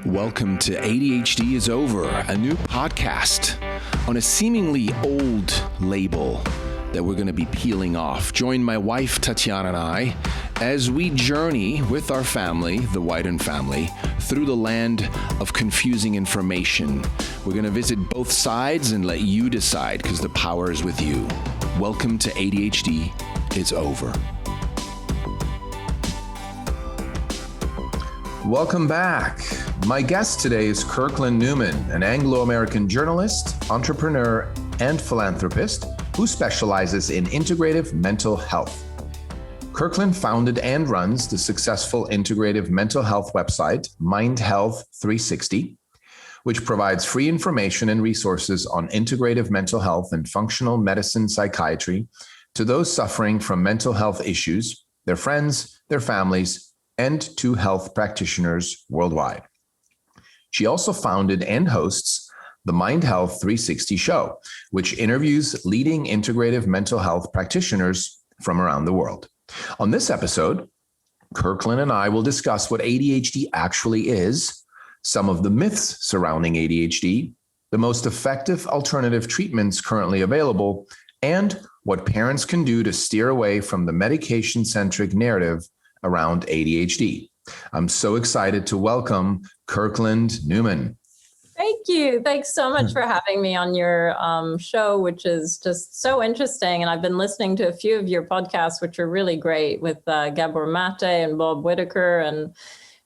Welcome to ADHD is Over, a new podcast on a seemingly old label that we're going to be peeling off. Join my wife, Tatiana, and I as we journey with our family, the Wyden family, through the land of confusing information. We're going to visit both sides and let you decide because the power is with you. Welcome to ADHD is Over. Welcome back. My guest today is Kirkland Newman, an Anglo-American journalist, entrepreneur, and philanthropist who specializes in integrative mental health. Kirkland founded and runs the successful integrative mental health website, MindHealth360, which provides free information and resources on integrative mental health and functional medicine psychiatry to those suffering from mental health issues, their friends, their families, and to health practitioners worldwide. She also founded and hosts the MindHealth360 Show, which interviews leading integrative mental health practitioners from around the world. On this episode, Kirkland and I will discuss what ADHD actually is, some of the myths surrounding ADHD, the most effective alternative treatments currently available, and what parents can do to steer away from the medication-centric narrative around ADHD. I'm so excited to welcome Kirkland Newman. Thank you. Thanks so much for having me on your show, which is just so interesting. And I've been listening to a few of your podcasts, which are really great with Gabor Mate and Bob Whitaker, and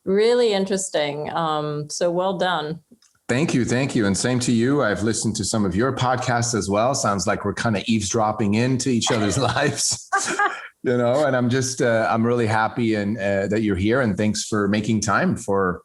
really interesting. So well done. Thank you. Thank you. And same to you. I've listened to some of your podcasts as well. Sounds like we're kind of eavesdropping into each other's lives. You know, and I'm just, I'm really happy and that you're here, and thanks for making time for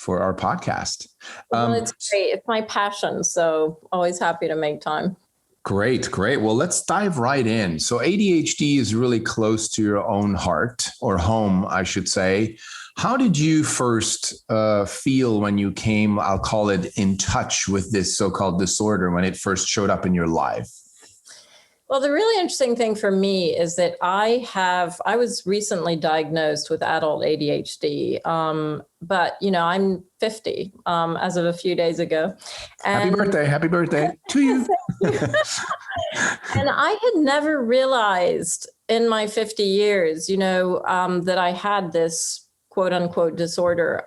our podcast. Well, it's great. It's my passion. So always happy to make time. Great. Well, let's dive right in. So ADHD is really close to your own heart, or home, I should say. How did you first feel when you came, I'll call it, in touch with this so-called disorder when it first showed up in your life? Well, the really interesting thing for me is that I was recently diagnosed with adult ADHD, but, you know, I'm 50 as of a few days ago. And Happy birthday to you. And I had never realized in my 50 years, you know, that I had this quote unquote disorder.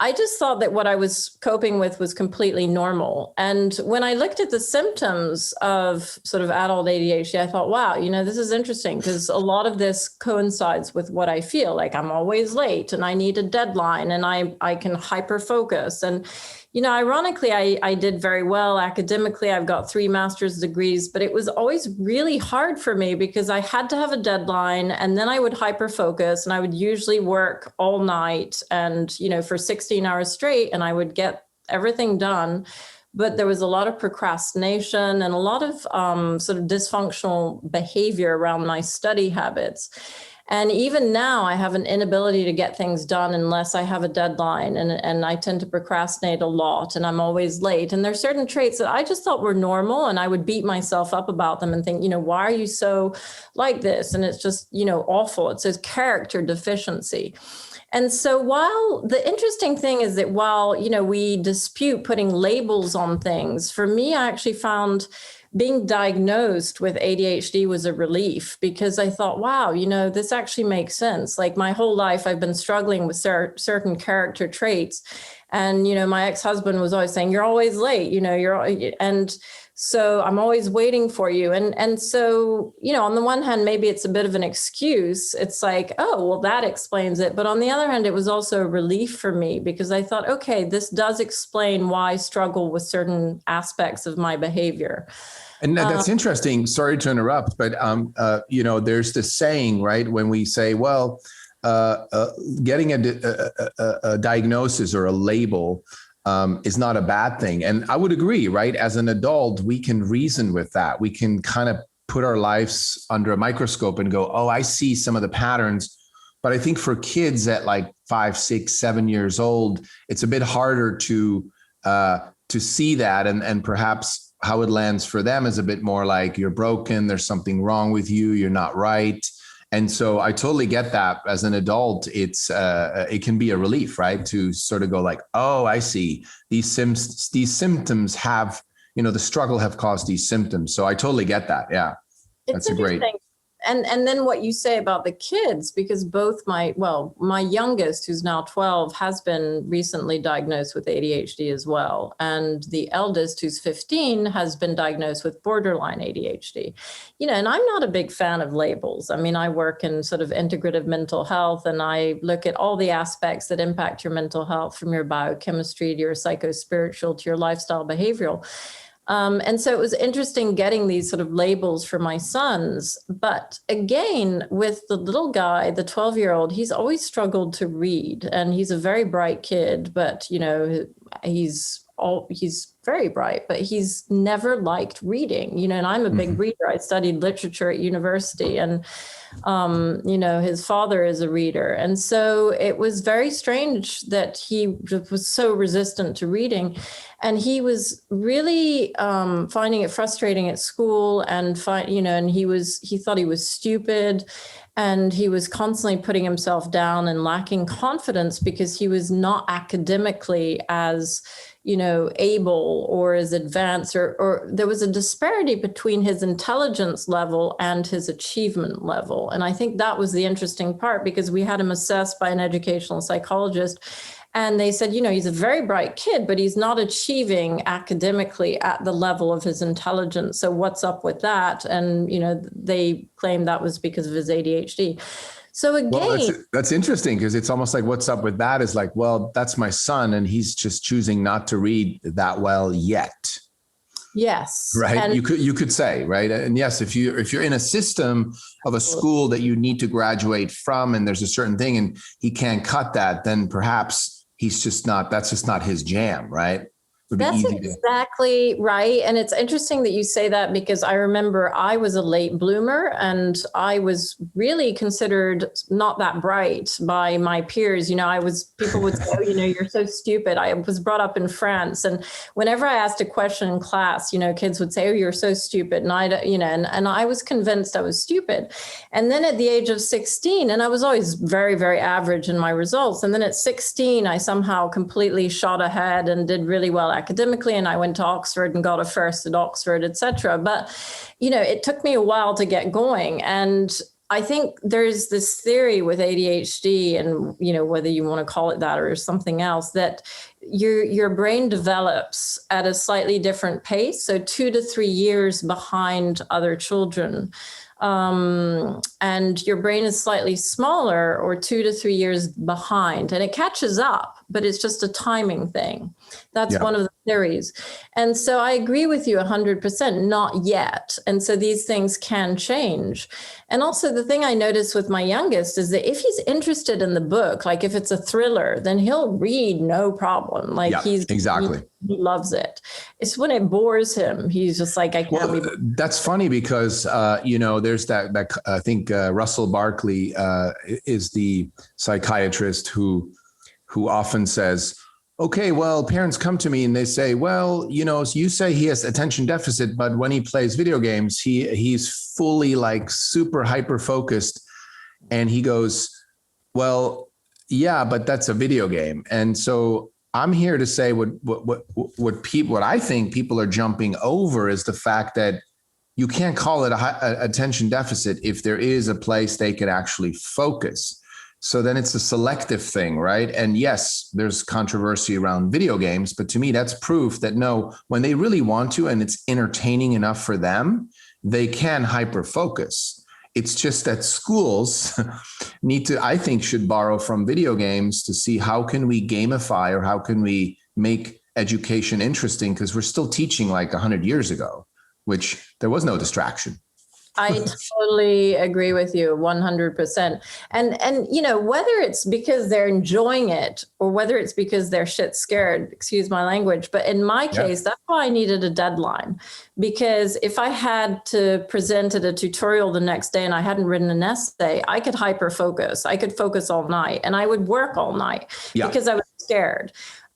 I just thought that what I was coping with was completely normal. And when I looked at the symptoms of sort of adult ADHD, I thought, wow, you know, this is interesting because a lot of this coincides with what I feel like. I'm always late and I need a deadline and I can hyper focus. And, you know, ironically, I did very well academically. I've got 3 master's degrees, but it was always really hard for me because I had to have a deadline and then I would hyper focus and I would usually work all night and, you know, for 16 hours straight, and I would get everything done. But there was a lot of procrastination and a lot of sort of dysfunctional behavior around my study habits. And even now I have an inability to get things done unless I have a deadline, and I tend to procrastinate a lot and I'm always late. And there's certain traits that I just thought were normal and I would beat myself up about them and think, you know, why are you so like this? And it's just, you know, awful. It says character deficiency. And so while the interesting thing is that while, you know, we dispute putting labels on things, for me, I actually found being diagnosed with ADHD was a relief because I thought, wow, you know, this actually makes sense. Like my whole life, I've been struggling with certain character traits. And, you know, my ex-husband was always saying, you're always late, you know, and so I'm always waiting for you. And so, you know, on the one hand, maybe it's a bit of an excuse. It's like, oh, well, that explains it. But on the other hand, it was also a relief for me because I thought, okay, this does explain why I struggle with certain aspects of my behavior. And that's interesting. Sorry to interrupt, but, you know, there's this saying, right, when we say, well, getting a diagnosis or a label is not a bad thing. And I would agree, right? As an adult, we can reason with that. We can kind of put our lives under a microscope and go, oh, I see some of the patterns. But I think for kids at like 5, 6, 7 years old, it's a bit harder to see that. And perhaps how it lands for them is a bit more like you're broken. There's something wrong with you. You're not right. And so I totally get that. As an adult, it can be a relief, right? To sort of go like, oh, I see these symptoms have, the struggle have caused these symptoms. So I totally get that. Yeah. It's That's a great. And then what you say about the kids, because both my youngest, who's now 12, has been recently diagnosed with ADHD as well. And the eldest, who's 15, has been diagnosed with borderline ADHD. And I'm not a big fan of labels. I mean, I work in sort of integrative mental health, and I look at all the aspects that impact your mental health, from your biochemistry to your psychospiritual to your lifestyle behavioral. And so it was interesting getting these sort of labels for my sons. But again, with the little guy, the 12-year-old, he's always struggled to read, and he's a very bright kid, but, he's very bright, but he's never liked reading, and I'm a big reader. I studied literature at university, and, his father is a reader. And so it was very strange that he was so resistant to reading. And he was really finding it frustrating at school, and he thought he was stupid, and he was constantly putting himself down and lacking confidence because he was not academically as able or as advanced, or there was a disparity between his intelligence level and his achievement level. And I think that was the interesting part, because we had him assessed by an educational psychologist. And they said, he's a very bright kid, but he's not achieving academically at the level of his intelligence. So what's up with that? And, they claimed that was because of his ADHD. So again, well, that's interesting, because it's almost like, what's up with that is like, well, that's my son, and he's just choosing not to read that well yet. Yes. Right. And you could say, right. And yes, if you're in a system of a school that you need to graduate from, and there's a certain thing and he can't cut that, then perhaps that's just not his jam. Right. That's exactly right. And it's interesting that you say that, because I remember I was a late bloomer, and I was really considered not that bright by my peers. People would say, oh, you're so stupid. I was brought up in France, and whenever I asked a question in class, kids would say, oh, you're so stupid. And and I was convinced I was stupid. And then at the age of 16, and I was always very, very average in my results. And then at 16, I somehow completely shot ahead and did really well academically, and I went to Oxford and got a first at Oxford, etc. But, it took me a while to get going. And I think there's this theory with ADHD, and, whether you want to call it that or something else, that your brain develops at a slightly different pace. So 2 to 3 years behind other children. And your brain is slightly smaller, or 2 to 3 years behind, and it catches up, but it's just a timing thing. That's one of the theories. And so I agree with you 100%, not yet. And so these things can change. And also the thing I noticed with my youngest is that if he's interested in the book, like if it's a thriller, then he'll read no problem. Like he loves it. It's when it bores him, he's just like, I can't read. That's funny, because, there's that I think Russell Barkley is the psychiatrist who often says, okay, well, parents come to me and they say, well, you say he has attention deficit, but when he plays video games, he's fully like super hyper focused. And he goes, well, yeah, but that's a video game. And so I'm here to say what I think people are jumping over is the fact that you can't call it a attention deficit if there is a place they can actually focus. So then it's a selective thing, right? And yes, there's controversy around video games, but to me, that's proof that no, when they really want to, and it's entertaining enough for them, they can hyper focus. It's just that schools I think should borrow from video games to see how can we gamify, or how can we make education interesting? Because we're still teaching like 100 years ago, which there was no distraction. I totally agree with you 100%. And whether it's because they're enjoying it, or whether it's because they're shit scared, excuse my language, but in my case, that's why I needed a deadline. Because if I had to present at a tutorial the next day and I hadn't written an essay, I could hyper focus. I could focus all night, and I would work all night because I was scared.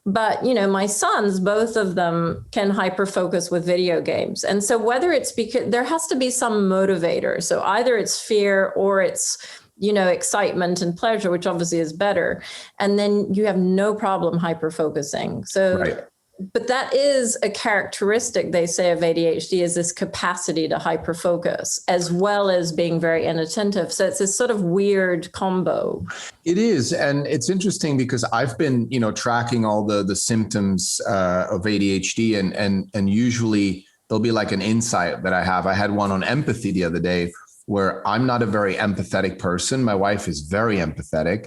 But, my sons, both of them can hyperfocus with video games. And so whether it's because there has to be some motivator. So either it's fear or it's, excitement and pleasure, which obviously is better. And then you have no problem hyperfocusing. So, Right. But that is a characteristic, they say, of ADHD, is this capacity to hyperfocus as well as being very inattentive. So it's this sort of weird combo. It is. And it's interesting because I've been, tracking all the symptoms of ADHD and usually there'll be like an insight that I have. I had one on empathy the other day where I'm not a very empathetic person. My wife is very empathetic.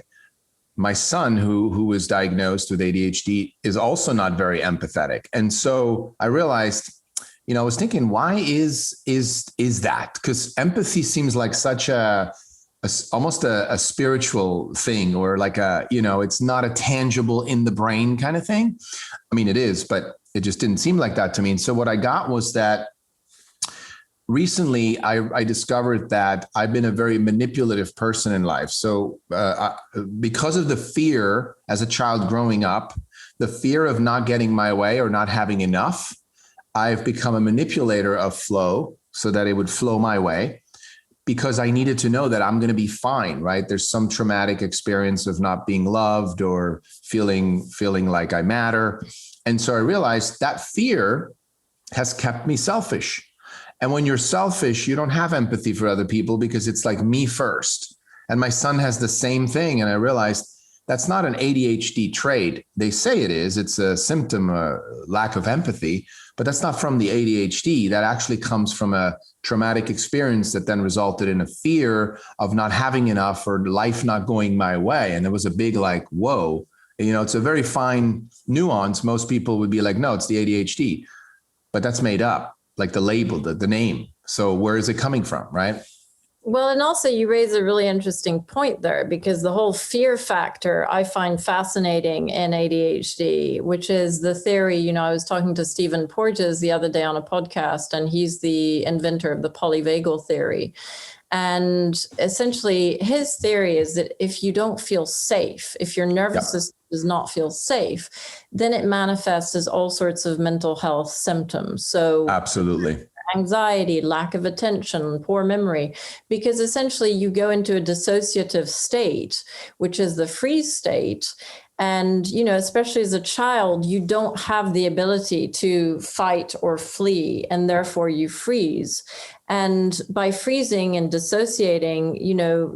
My son, who was diagnosed with ADHD, is also not very empathetic. And so I realized, I was thinking, why is that? Because empathy seems like such almost a spiritual thing, or like it's not a tangible in the brain kind of thing. I mean, it is, but it just didn't seem like that to me. And so what I got was that recently, I discovered that I've been a very manipulative person in life. So because of the fear as a child growing up, the fear of not getting my way or not having enough, I've become a manipulator of flow so that it would flow my way, because I needed to know that I'm going to be fine, right? There's some traumatic experience of not being loved or feeling like I matter. And so I realized that fear has kept me selfish. And when you're selfish, you don't have empathy for other people because it's like me first. And my son has the same thing. And I realized that's not an ADHD trait. They say it is. It's a symptom, lack of empathy, but that's not from the ADHD. That actually comes from a traumatic experience that then resulted in a fear of not having enough or life not going my way. And it was a big like, whoa, it's a very fine nuance. Most people would be like, no, it's the ADHD, but that's made up. Like the label, the name. So where is it coming from, right? Well, and also you raise a really interesting point there, because the whole fear factor I find fascinating in ADHD, which is the theory, I was talking to Stephen Porges the other day on a podcast, and he's the inventor of the polyvagal theory. And essentially his theory is that if you don't feel safe, if your nervous system does not feel safe, then it manifests as all sorts of mental health symptoms. So absolutely. Anxiety, lack of attention, poor memory, because essentially you go into a dissociative state, which is the freeze state. And, especially as a child, you don't have the ability to fight or flee, and therefore you freeze. And by freezing and dissociating,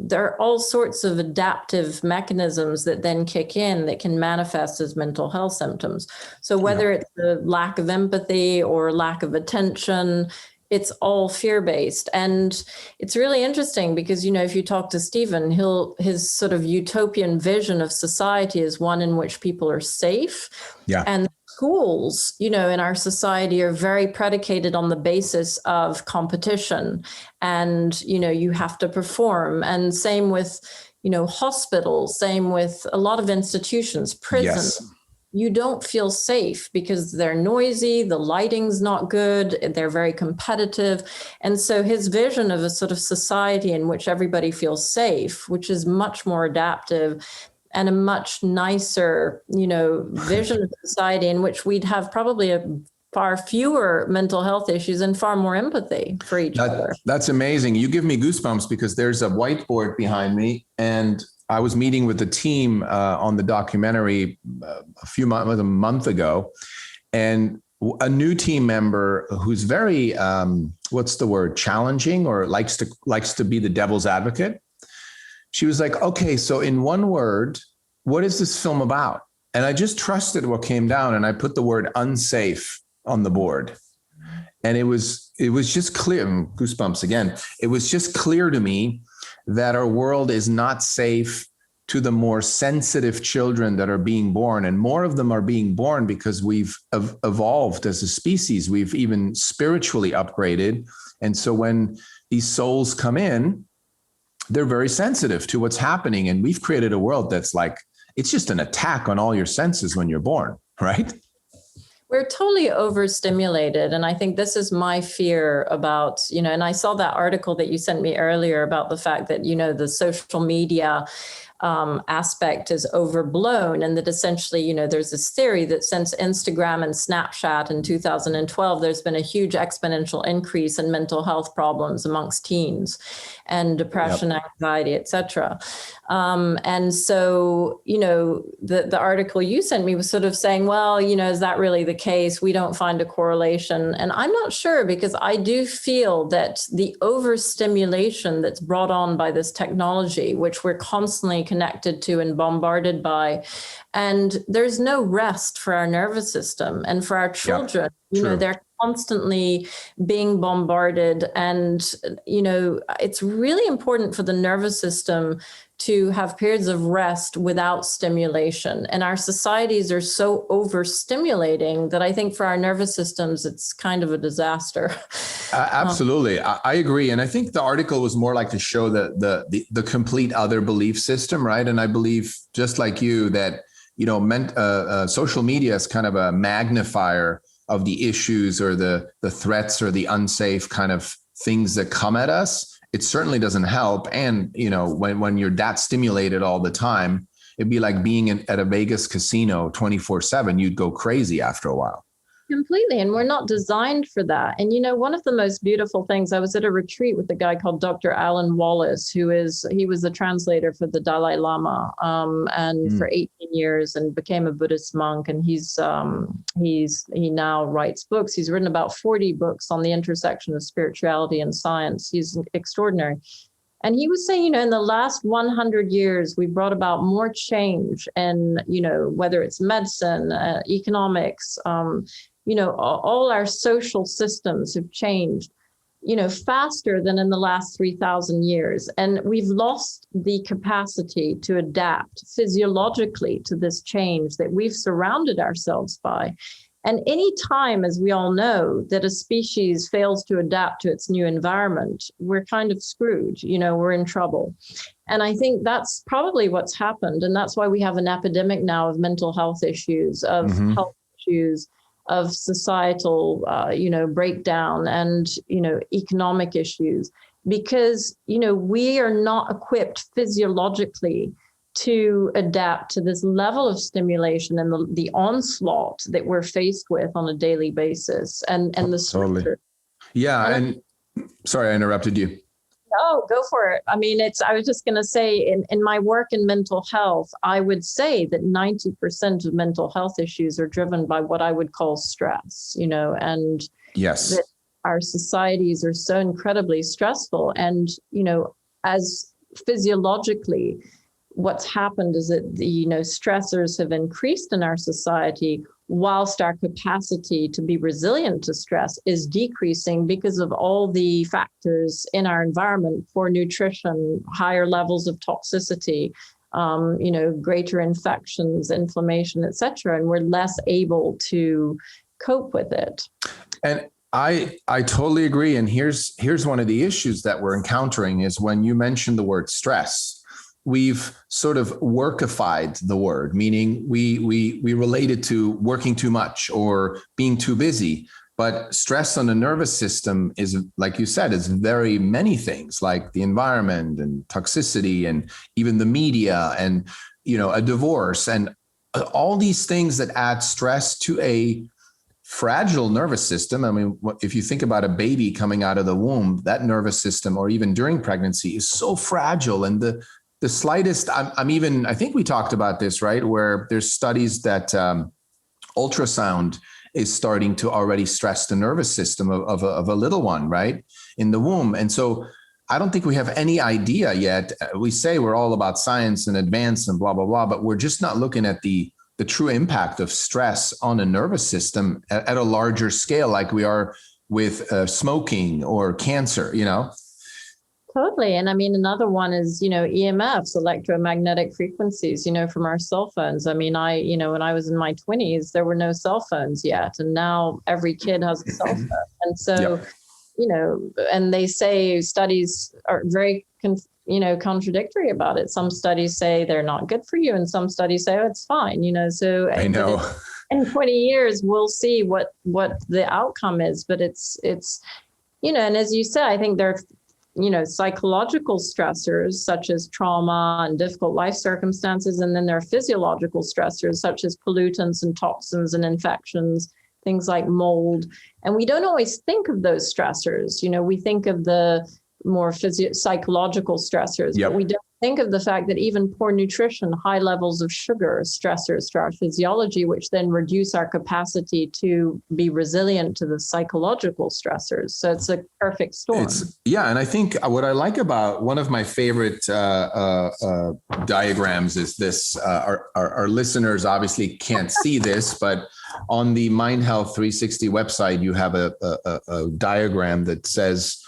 there are all sorts of adaptive mechanisms that then kick in that can manifest as mental health symptoms. So whether it's the lack of empathy or lack of attention, it's all fear-based. And it's really interesting because, if you talk to Stephen, his sort of utopian vision of society is one in which people are safe. Yeah. And schools, in our society are very predicated on the basis of competition. And, you have to perform. And same with, hospitals, same with a lot of institutions, prisons. Yes. You don't feel safe because they're noisy, the lighting's not good, they're very competitive. And so his vision of a sort of society in which everybody feels safe, which is much more adaptive and a much nicer, vision of society in which we'd have probably far fewer mental health issues and far more empathy for each other. That's amazing. You give me goosebumps because there's a whiteboard behind me, and I was meeting with the team on the documentary a month ago, and a new team member who's very, challenging, or likes to be the devil's advocate. She was like, okay, so in one word, what is this film about? And I just trusted what came down, and I put the word unsafe on the board. And it was just clear, goosebumps again. It was just clear to me that our world is not safe to the more sensitive children that are being born. And more of them are being born because we've evolved as a species. We've even spiritually upgraded. And so when these souls come in, they're very sensitive to what's happening. And we've created a world that's like, it's just an attack on all your senses when you're born, right? We're totally overstimulated. And I think this is my fear about, and I saw that article that you sent me earlier about the fact that, the social media aspect is overblown, and that essentially, there's this theory that since Instagram and Snapchat in 2012, there's been a huge exponential increase in mental health problems amongst teens and depression, anxiety, et cetera. And so, the article you sent me was sort of saying, well, is that really the case? We don't find a correlation. And I'm not sure, because I do feel that the overstimulation that's brought on by this technology, which we're constantly connected to and bombarded by, and there's no rest for our nervous system and for our children. They're constantly being bombarded, and it's really important for the nervous system to have periods of rest without stimulation. And our societies are so overstimulating that I think for our nervous systems, it's kind of a disaster. Absolutely. I agree. And I think the article was more like to show the complete other belief system, right? And I believe, just like you, that, social media is kind of a magnifier of the issues or the threats or the unsafe kind of things that come at us. It certainly doesn't help. And, when you're that stimulated all the time, it'd be like being at a Vegas casino 24/7. You'd go crazy after a while. Completely. And we're not designed for that. And, one of the most beautiful things, I was at a retreat with a guy called Dr. Alan Wallace, he was the translator for the Dalai Lama, for 18 years, and became a Buddhist monk. And he now writes books. He's written about 40 books on the intersection of spirituality and science. He's extraordinary. And he was saying, in the last 100 years, we brought about more change, and, whether it's medicine, economics, all our social systems have changed, faster than in the last 3,000 years. And we've lost the capacity to adapt physiologically to this change that we've surrounded ourselves by. And any time, as we all know, that a species fails to adapt to its new environment, we're kind of screwed, we're in trouble. And I think that's probably what's happened. And that's why we have an epidemic now of mental health issues, of health issues, of societal, breakdown, and, economic issues, because, we are not equipped physiologically to adapt to this level of stimulation and the onslaught that we're faced with on a daily basis. And the totally. Yeah. And sorry, I interrupted you. No, go for it. I mean, I was just going to say, in my work in mental health, I would say that 90% of mental health issues are driven by what I would call stress, and yes, that our societies are so incredibly stressful. And, as physiologically, what's happened is that the stressors have increased in our society, whilst our capacity to be resilient to stress is decreasing because of all the factors in our environment, poor nutrition, higher levels of toxicity, greater infections, inflammation, et cetera, and we're less able to cope with it. And I totally agree. And here's one of the issues that we're encountering is when you mention the word stress. We've sort of workified the word, meaning we relate it to working too much or being too busy. But stress on the nervous system is, like you said, is very many things, like the environment and toxicity and even the media and, a divorce and all these things that add stress to a fragile nervous system. I mean, if you think about a baby coming out of the womb, that nervous system, or even during pregnancy, is so fragile. And the slightest, I think we talked about this, right? Where there's studies that ultrasound is starting to already stress the nervous system of a little one, right? In the womb. And so I don't think we have any idea yet. We say we're all about science and advance and blah, blah, blah, but we're just not looking at the true impact of stress on the nervous system at a larger scale, like we are with smoking or cancer, Totally. And I mean, another one is, EMFs, electromagnetic frequencies, from our cell phones. I mean, when I was in my 20s, there were no cell phones yet. And now every kid has a cell phone. And so, and they say studies are very, contradictory about it. Some studies say they're not good for you. And some studies say, oh, it's fine, so. I know. in 20 years, we'll see what the outcome is. But it's, and as you said, I think there are, psychological stressors such as trauma and difficult life circumstances. And then there are physiological stressors such as pollutants and toxins and infections, things like mold. And we don't always think of those stressors. We think of the more psychological stressors, but we don't think of the fact that even poor nutrition, high levels of sugar, are stressors to our physiology, which then reduce our capacity to be resilient to the psychological stressors. So it's a perfect storm. And I think what I like about one of my favorite diagrams is this. Our listeners obviously can't see this, but on the MindHealth360 website, you have a diagram that says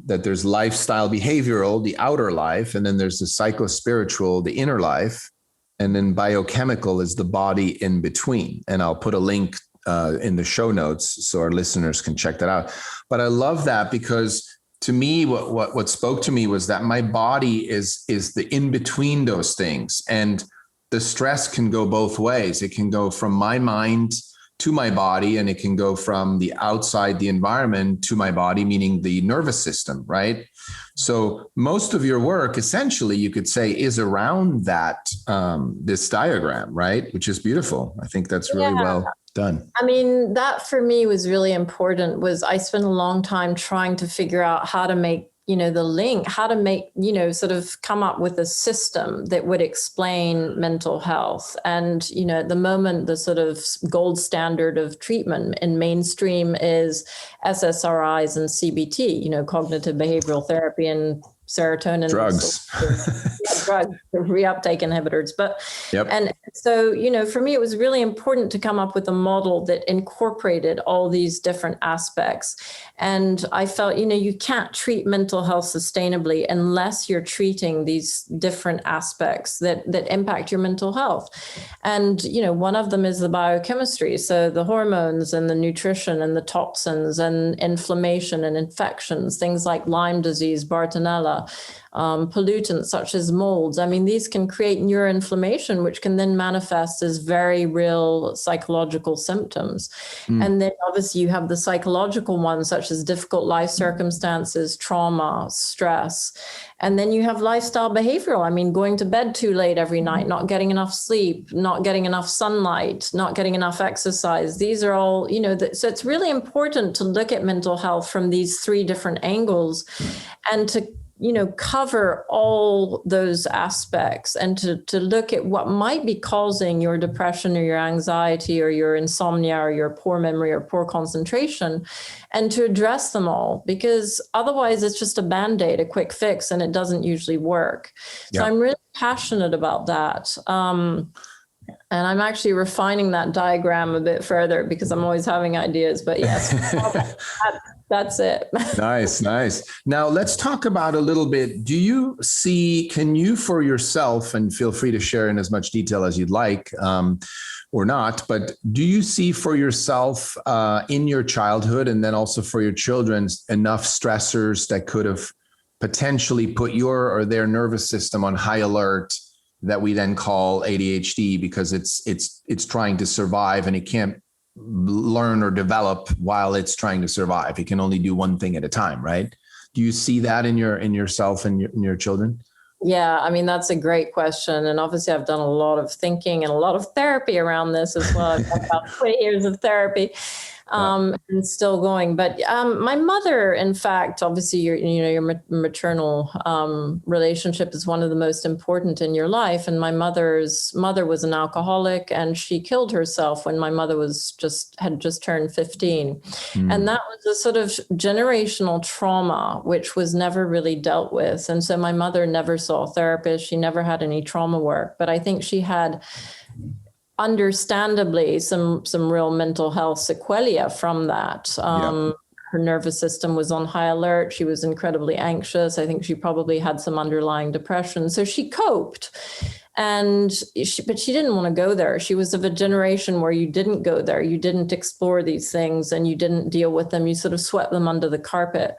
that there's lifestyle behavioral, the outer life, and then there's the psychospiritual, the inner life, and then biochemical is the body in between. And I'll put a link in the show notes so our listeners can check that out. But I love that because to me, what spoke to me was that my body is the in between those things, and the stress can go both ways. It can go from my mind to my body, and it can go from the outside, the environment, to my body, meaning the nervous system, right? So most of your work, essentially, you could say, is around that, this diagram, right? Which is beautiful. I think that's really well done. I mean, that for me was really important. I spent a long time trying to figure out how to make the link, how to make, sort of come up with a system that would explain mental health. And, at the moment, the sort of gold standard of treatment in mainstream is SSRIs and CBT, cognitive behavioral therapy and serotonin. Drugs. Drugs, reuptake inhibitors. And so, for me, it was really important to come up with a model that incorporated all these different aspects. And I felt, you can't treat mental health sustainably unless you're treating these different aspects that impact your mental health. And, one of them is the biochemistry. So the hormones and the nutrition and the toxins and inflammation and infections, things like Lyme disease, Bartonella, pollutants such as molds. I mean, these can create neuroinflammation, which can then manifest as very real psychological symptoms. And then obviously you have the psychological ones, such as difficult life circumstances, trauma, stress. And then you have lifestyle behavioral. I mean, going to bed too late every night, not getting enough sleep, not getting enough sunlight, not getting enough exercise. These are all, so it's really important to look at mental health from these three different angles and to cover all those aspects and to look at what might be causing your depression or your anxiety or your insomnia or your poor memory or poor concentration, and to address them all, because otherwise it's just a Band-Aid, a quick fix, and it doesn't usually work. So I'm really passionate about that. And I'm actually refining that diagram a bit further because I'm always having ideas, but yes, that's it. Nice. Now let's talk about a little bit. Can you for yourself, and feel free to share in as much detail as you'd like, or not, but do you see for yourself in your childhood and then also for your children enough stressors that could have potentially put your or their nervous system on high alert that we then call ADHD, because it's trying to survive and it can't learn or develop while it's trying to survive. It can only do one thing at a time, right? Do you see that in yourself and in your children? Yeah, I mean, that's a great question. And obviously I've done a lot of thinking and a lot of therapy around this as well. I've got about 20 years of therapy. And still going. But my mother, in fact, obviously, your maternal relationship is one of the most important in your life. And my mother's mother was an alcoholic, and she killed herself when my mother had just turned 15. And that was a sort of generational trauma, which was never really dealt with. And so my mother never saw a therapist. She never had any trauma work. But I think she had, understandably, some real mental health sequelae from that. Her nervous system was on high alert. She was incredibly anxious. I think she probably had some underlying depression. So she coped, but she didn't want to go there. She was of a generation where you didn't go there. You didn't explore these things and you didn't deal with them. You sort of swept them under the carpet.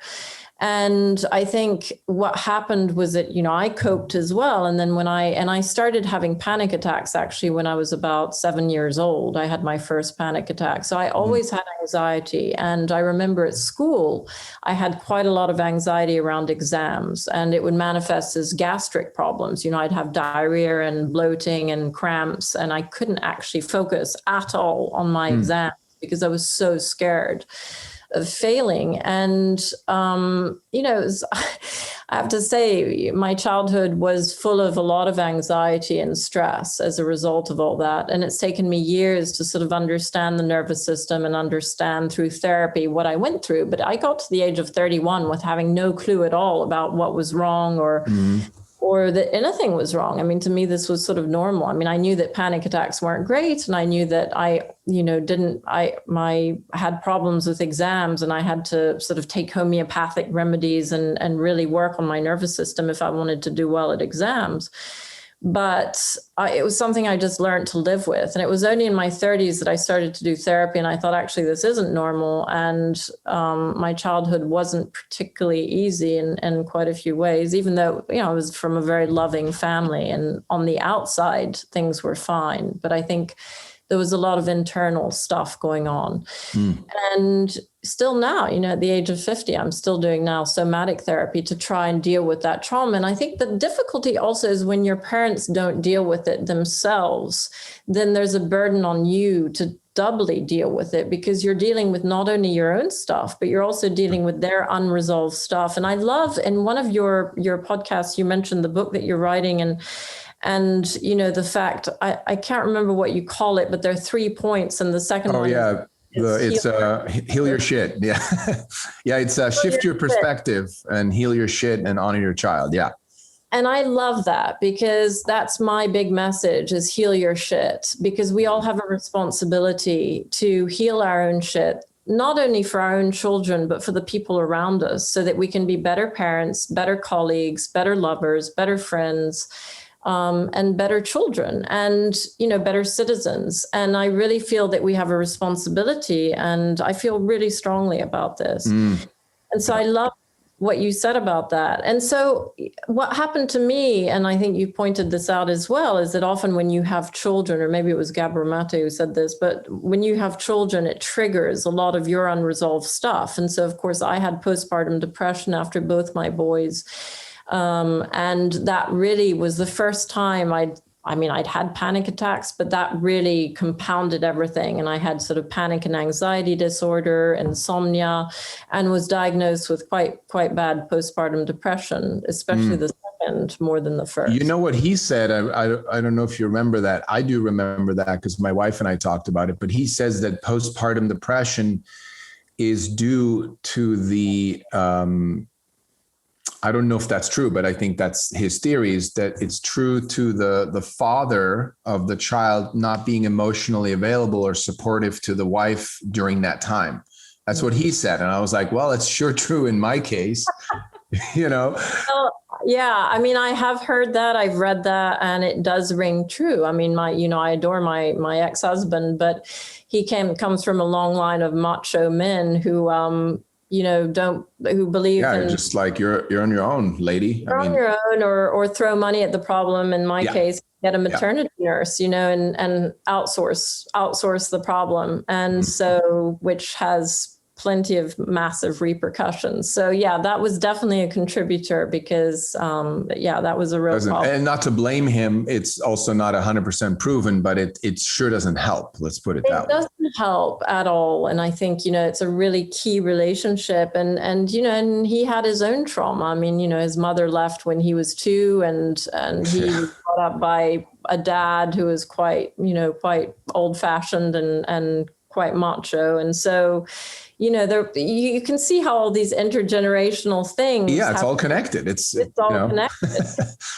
And I think what happened was that, I coped as well. And then I started having panic attacks actually when I was about 7 years old. I had my first panic attack. So I always had anxiety. And I remember at school, I had quite a lot of anxiety around exams, and it would manifest as gastric problems. I'd have diarrhea and bloating and cramps, and I couldn't actually focus at all on my exams because I was so scared of failing. And, I have to say, my childhood was full of a lot of anxiety and stress as a result of all that. And it's taken me years to sort of understand the nervous system and understand through therapy what I went through. But I got to the age of 31 with having no clue at all about what was wrong or that anything was wrong. I mean, to me, this was sort of normal. I mean, I knew that panic attacks weren't great, and I knew that I had problems with exams, and I had to sort of take homeopathic remedies and really work on my nervous system if I wanted to do well at exams. But it was something I just learned to live with. And it was only in my 30s that I started to do therapy. And I thought, actually, this isn't normal. And my childhood wasn't particularly easy in quite a few ways, even though, I was from a very loving family. And on the outside, things were fine. But I think there was a lot of internal stuff going on. And still now, at the age of 50, I'm still doing now somatic therapy to try and deal with that trauma. And I think the difficulty also is when your parents don't deal with it themselves, then there's a burden on you to doubly deal with it, because you're dealing with not only your own stuff, but you're also dealing with their unresolved stuff. And I love, in one of your podcasts, you mentioned the book that you're writing, and the fact, I can't remember what you call it, but there are 3 points, and the second one it's heal your shit. Yeah. Yeah. It's shift your perspective and heal your shit and honor your child. Yeah. And I love that, because that's my big message, is heal your shit, because we all have a responsibility to heal our own shit, not only for our own children, but for the people around us, so that we can be better parents, better colleagues, better lovers, better friends, and better children, and, better citizens. And I really feel that we have a responsibility, and I feel really strongly about this. And so I love what you said about that. And so what happened to me, and I think you pointed this out as well, is that often when you have children, or maybe it was Gabor Mate who said this, but when you have children, it triggers a lot of your unresolved stuff. And so, of course, I had postpartum depression after both my boys. And that really was the first time I'd had panic attacks, but that really compounded everything. And I had sort of panic and anxiety disorder, insomnia, and was diagnosed with quite bad postpartum depression, especially the second more than the first. You know what he said? I don't know if you remember that. I do remember that, because my wife and I talked about it, but he says that postpartum depression is due to the, I don't know if that's true, but I think that's his theory, is that it's true to the father of the child not being emotionally available or supportive to the wife during that time. That's what he said. And I was like, well, it's sure true in my case, Well, yeah, I have heard that, I've read that, and it does ring true. I adore my ex-husband, but he comes from a long line of macho men who, who believe in, just like you're on your own, lady. You're on your own, or throw money at the problem. In my case, get a maternity nurse, and outsource the problem. And so, which has plenty of massive repercussions. So yeah, that was definitely a contributor, because that was a real problem. And not to blame him, it's also not 100% proven, but it sure doesn't help. Let's put it that way. It doesn't help at all. And I think, it's a really key relationship, and he had his own trauma. His mother left when he was 2, and he was brought up by a dad who was quite old fashioned and quite macho. And so, you can see how all these intergenerational things. Yeah, it's all connected. It's all connected.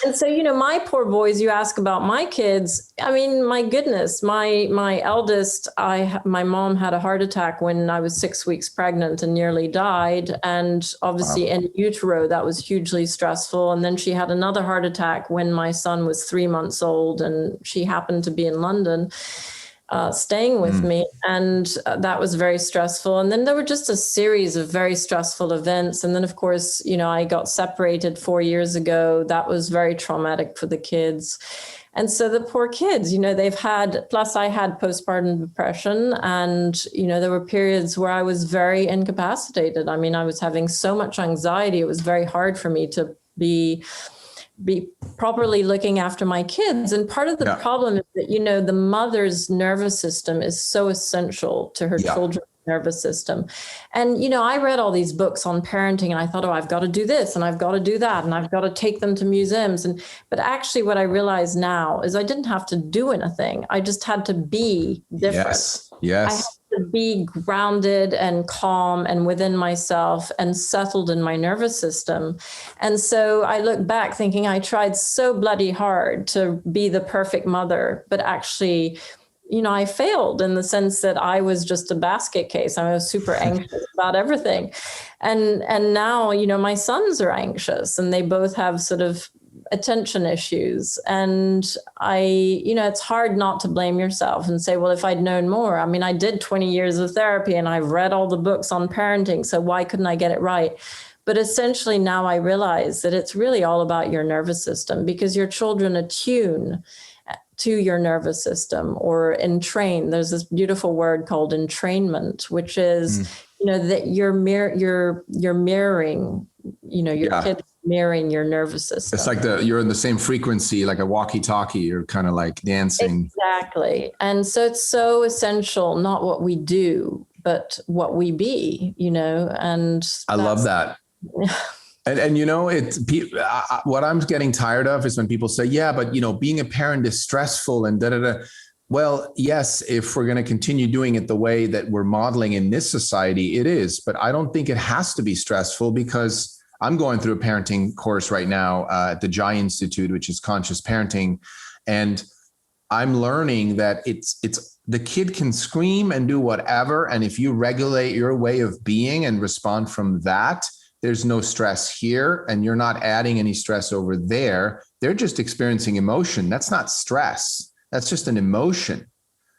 And so, my poor boys, you ask about my kids. My goodness, my eldest, my mom had a heart attack when I was 6 weeks pregnant and nearly died. And obviously in utero, that was hugely stressful. And then she had another heart attack when my son was 3 months old, and she happened to be in London. staying with me. And that was very stressful. And then there were just a series of very stressful events. And then, of course, I got separated 4 years ago. That was very traumatic for the kids. And so the poor kids, they've had, plus I had postpartum depression, and, there were periods where I was very incapacitated. I mean, I was having so much anxiety. It was very hard for me to be properly looking after my kids. And part of the problem is that, the mother's nervous system is so essential to her children's nervous system. And, I read all these books on parenting, and I thought, I've got to do this and I've got to do that, and I've got to take them to museums. But actually what I realize now is I didn't have to do anything. I just had to be different. Yes. I had to be grounded and calm and within myself and settled in my nervous system. And so I look back thinking I tried so bloody hard to be the perfect mother, but actually, I failed in the sense that I was just a basket case. I was super anxious about everything. And now, my sons are anxious, and they both have sort of attention issues. And it's hard not to blame yourself and say, well, if I'd known more. I mean, I did 20 years of therapy and I've read all the books on parenting, so why couldn't I get it right? But essentially now I realize that it's really all about your nervous system, because your children attune to your nervous system or entrain. There's this beautiful word called entrainment, which is, that you're mirroring, your kids mirroring your nervous system. It's like you're in the same frequency, like a walkie-talkie. You're kind of like dancing. Exactly. And so it's so essential, not what we do, but what we be, and I love that. And what I'm getting tired of is when people say, yeah, but being a parent is stressful and Well, yes, if we're going to continue doing it the way that we're modeling in this society, it is. But I don't think it has to be stressful, because I'm going through a parenting course right now at the Jai Institute, which is conscious parenting. And I'm learning that it's the kid can scream and do whatever. And if you regulate your way of being and respond from that, there's no stress here, and you're not adding any stress over there. They're just experiencing emotion. That's not stress. That's just an emotion.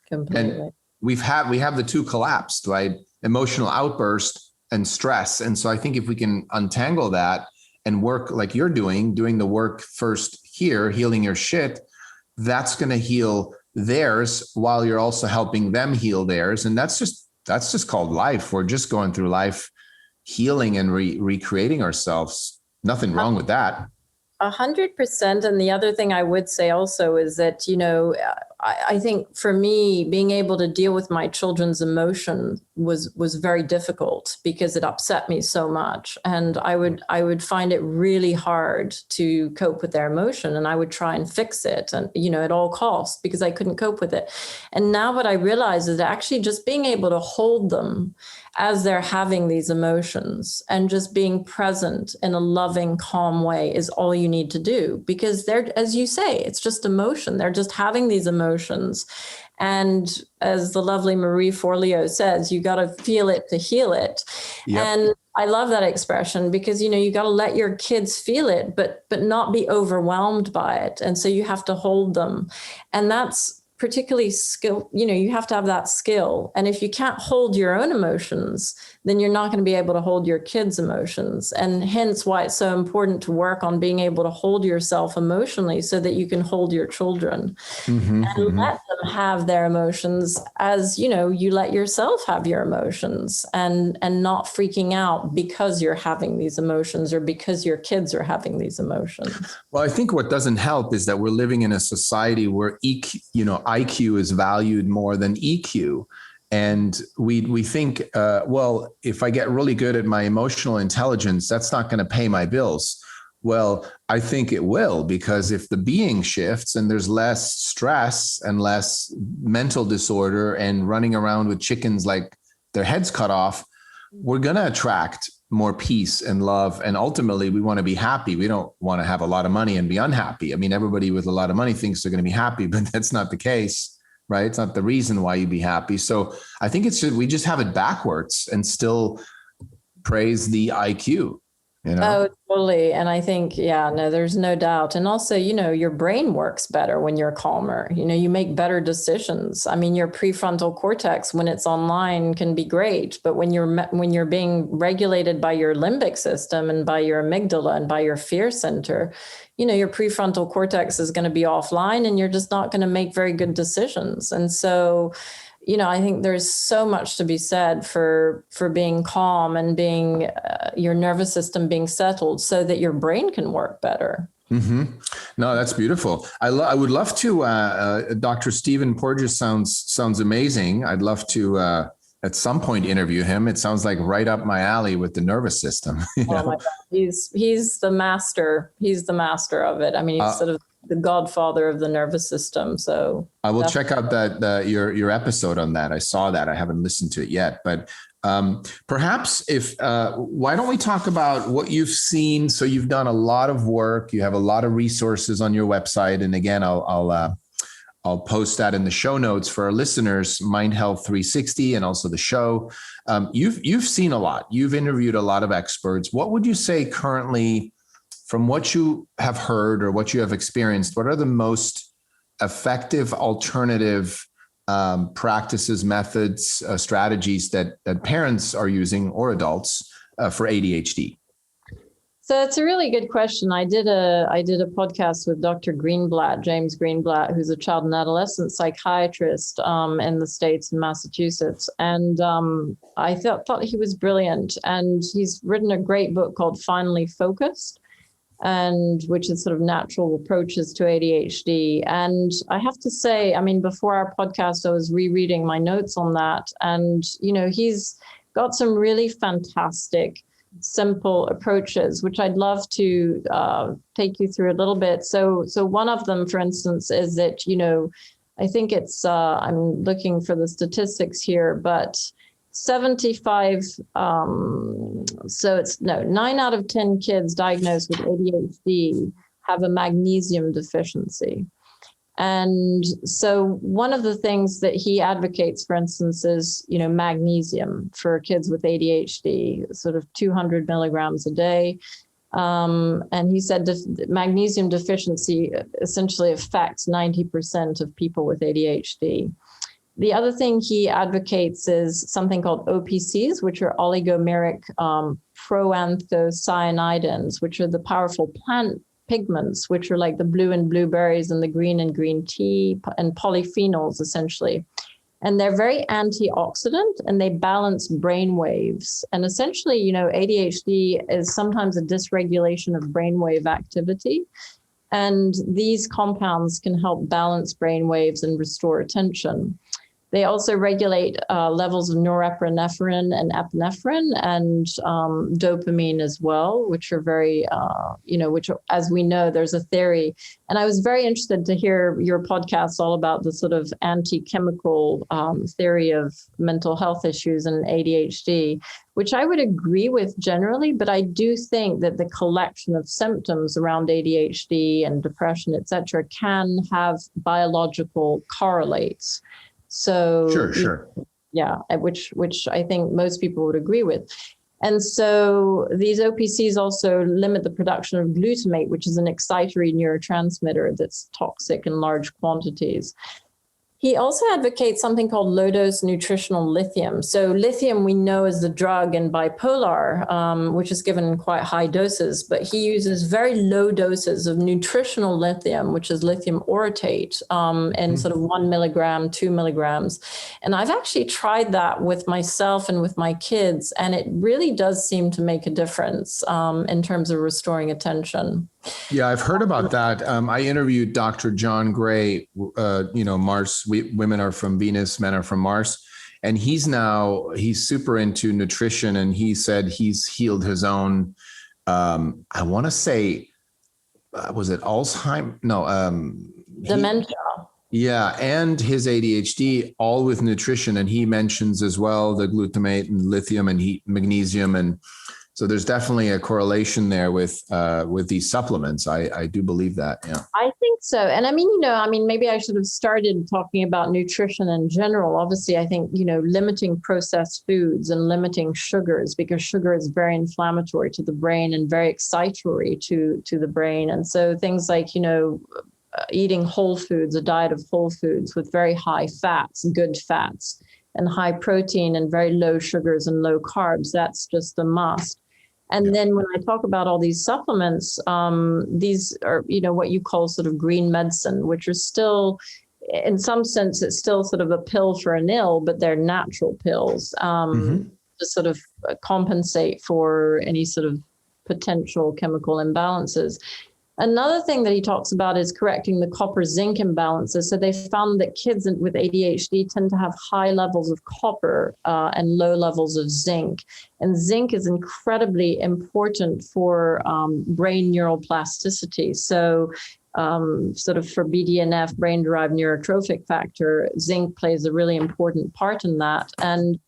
Completely. And we have the two collapsed, right? Emotional outburst and stress. And so I think if we can untangle that and work like you're doing the work first here, healing your shit, that's going to heal theirs while you're also helping them heal theirs. And that's just called life. We're just going through life, healing and recreating ourselves. Nothing wrong with that. 100%. And the other thing I would say also is that, I think for me, being able to deal with my children's emotion was very difficult, because it upset me so much. And I would find it really hard to cope with their emotion, and I would try and fix it, and, at all costs, because I couldn't cope with it. And now what I realize is that actually just being able to hold them as they're having these emotions and just being present in a loving, calm way is all you need to do, because they're, as you say, it's just emotion. They're just having these emotions. And as the lovely Marie Forleo says, you got to feel it to heal it. Yep. And I love that expression, because, you got to let your kids feel it, but not be overwhelmed by it. And so you have to hold them. And that's particularly skill, you have to have that skill. And if you can't hold your own emotions, then you're not going to be able to hold your kids' emotions. And hence why it's so important to work on being able to hold yourself emotionally so that you can hold your children and let them have their emotions as, you let yourself have your emotions, and not freaking out because you're having these emotions or because your kids are having these emotions. Well, I think what doesn't help is that we're living in a society where IQ is valued more than EQ. And we think, well, if I get really good at my emotional intelligence, that's not going to pay my bills. Well, I think it will, because if the being shifts and there's less stress and less mental disorder and running around with chickens like their heads cut off, we're going to attract more peace and love. And ultimately, we want to be happy. We don't want to have a lot of money and be unhappy. I mean, everybody with a lot of money thinks they're going to be happy, but that's not the case. Right? It's not the reason why you be happy. So I think we just have it backwards and still praise the IQ. you know? Oh, totally. And I think, yeah, no, there's no doubt. And also, your brain works better when you're calmer. You make better decisions. I mean, your prefrontal cortex, when it's online, can be great, but when you're being regulated by your limbic system and by your amygdala and by your fear center, your prefrontal cortex is going to be offline, and you're just not going to make very good decisions. And so, I think there's so much to be said for being calm and being your nervous system being settled so that your brain can work better. Mm-hmm. No, that's beautiful. I would love to. Dr. Stephen Porges sounds amazing. I'd love to at some point interview him. It sounds like right up my alley with the nervous system. Oh my God, he's the master. He's the master of it. I mean, he's sort of the godfather of the nervous system. So I will check out your episode on that. I saw that. I haven't listened to it yet, but perhaps why don't we talk about what you've seen? So you've done a lot of work. You have a lot of resources on your website. And again, I'll post that in the show notes for our listeners, MindHealth360, and also the show. You've seen a lot. You've interviewed a lot of experts. What would you say currently, from what you have heard or what you have experienced, what are the most effective alternative practices, methods, strategies that parents are using, or adults, for ADHD? So it's a really good question. I did a podcast with Dr. Greenblatt, James Greenblatt, who's a child and adolescent psychiatrist in the States, in Massachusetts. And I thought he was brilliant. And he's written a great book called Finally Focused, and which is sort of natural approaches to ADHD. And I have to say, I mean, before our podcast, I was rereading my notes on that. And, he's got some really fantastic, simple approaches, which I'd love to take you through a little bit. So one of them, for instance, is that, I think it's, I'm looking for the statistics here, but 75, 9 out of 10 kids diagnosed with ADHD have a magnesium deficiency. And so one of the things that he advocates, for instance, is, magnesium for kids with ADHD, sort of 200 milligrams a day. And he said magnesium deficiency essentially affects 90% of people with ADHD. The other thing he advocates is something called OPCs, which are oligomeric proanthocyanidins, which are the powerful plant pigments, which are like the blue in blueberries and the green in green tea, and polyphenols, essentially. And they're very antioxidant, and they balance brain waves. And essentially, ADHD is sometimes a dysregulation of brainwave activity. And these compounds can help balance brain waves and restore attention. They also regulate levels of norepinephrine and epinephrine and dopamine as well, which are very, which, as we know, there's a theory. And I was very interested to hear your podcast all about the sort of anti-chemical theory of mental health issues and ADHD, which I would agree with generally, but I do think that the collection of symptoms around ADHD and depression, et cetera, can have biological correlates. So Sure. Yeah, which I think most people would agree with. And so these OPCs also limit the production of glutamate, which is an excitatory neurotransmitter that's toxic in large quantities. He also advocates something called low-dose nutritional lithium. So lithium we know is the drug in bipolar, which is given in quite high doses, but he uses very low doses of nutritional lithium, which is lithium orotate, in sort of 1 milligram, 2 milligrams. And I've actually tried that with myself and with my kids, and it really does seem to make a difference in terms of restoring attention. Yeah, I've heard about that. I interviewed Dr. John Gray, Mars, women are from Venus, men are from Mars. And he's super into nutrition. And he said he's healed his own, I want to say, was it Alzheimer's? No. Dementia. Yeah. And his ADHD, all with nutrition. And he mentions as well the glutamate and lithium and magnesium. And So there's definitely a correlation there with these supplements. I do believe that. Yeah. I think so. And I mean, maybe I should have started talking about nutrition in general. Obviously, I think, limiting processed foods and limiting sugars, because sugar is very inflammatory to the brain and very excitatory to the brain. And so things like, eating whole foods, a diet of whole foods with very high fats, good fats, and high protein and very low sugars and low carbs, that's just a must. And then when I talk about all these supplements, these are, what you call sort of green medicine, which are still, in some sense, it's still sort of a pill for an ill, but they're natural pills to sort of compensate for any sort of potential chemical imbalances. Another thing that he talks about is correcting the copper-zinc imbalances. So they found that kids with ADHD tend to have high levels of copper and low levels of zinc. And zinc is incredibly important for brain neuroplasticity. So sort of for BDNF, brain-derived neurotrophic factor, zinc plays a really important part in that. And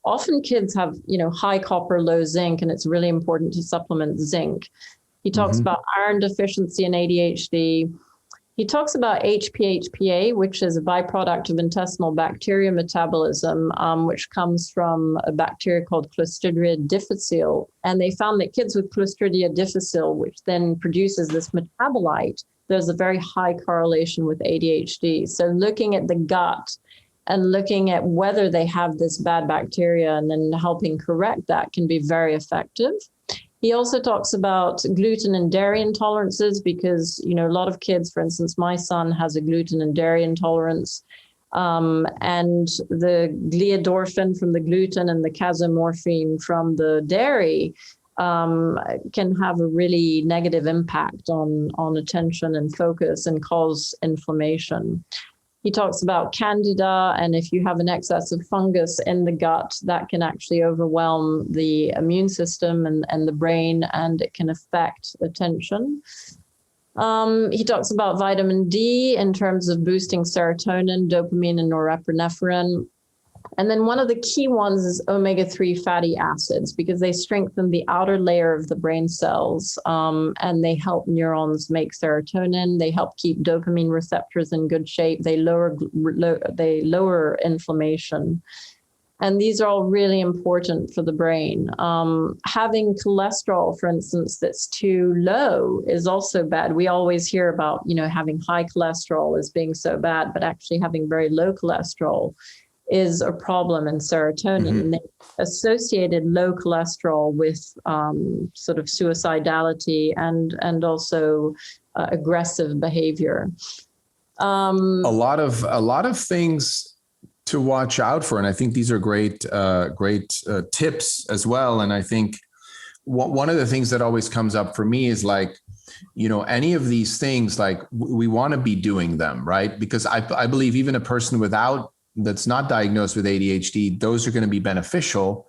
often kids have, high copper, low zinc, and it's really important to supplement zinc. He talks about iron deficiency in ADHD. He talks about HPHPA, which is a byproduct of intestinal bacteria metabolism, which comes from a bacteria called Clostridia difficile. And they found that kids with Clostridia difficile, which then produces this metabolite, there's a very high correlation with ADHD. So looking at the gut and looking at whether they have this bad bacteria and then helping correct that can be very effective. He also talks about gluten and dairy intolerances because, a lot of kids, for instance, my son has a gluten and dairy intolerance. And the gliadorphin from the gluten and the casomorphine from the dairy can have a really negative impact on attention and focus and cause inflammation. He talks about candida, and if you have an excess of fungus in the gut, that can actually overwhelm the immune system and the brain, and it can affect attention. He talks about vitamin D in terms of boosting serotonin, dopamine, and norepinephrine. And then one of the key ones is omega-3 fatty acids, because they strengthen the outer layer of the brain cells, and they help neurons make serotonin. They help keep dopamine receptors in good shape. They lower inflammation. And these are all really important for the brain. Having cholesterol, for instance, that's too low is also bad. We always hear about, having high cholesterol as being so bad, but actually having very low cholesterol is a problem in serotonin. And they associated low cholesterol with sort of suicidality and also aggressive behavior. A lot of things to watch out for, and I think these are great tips as well. And I think one of the things that always comes up for me is like, any of these things, like we want to be doing them, right? Because I believe even a person that's not diagnosed with ADHD, those are going to be beneficial.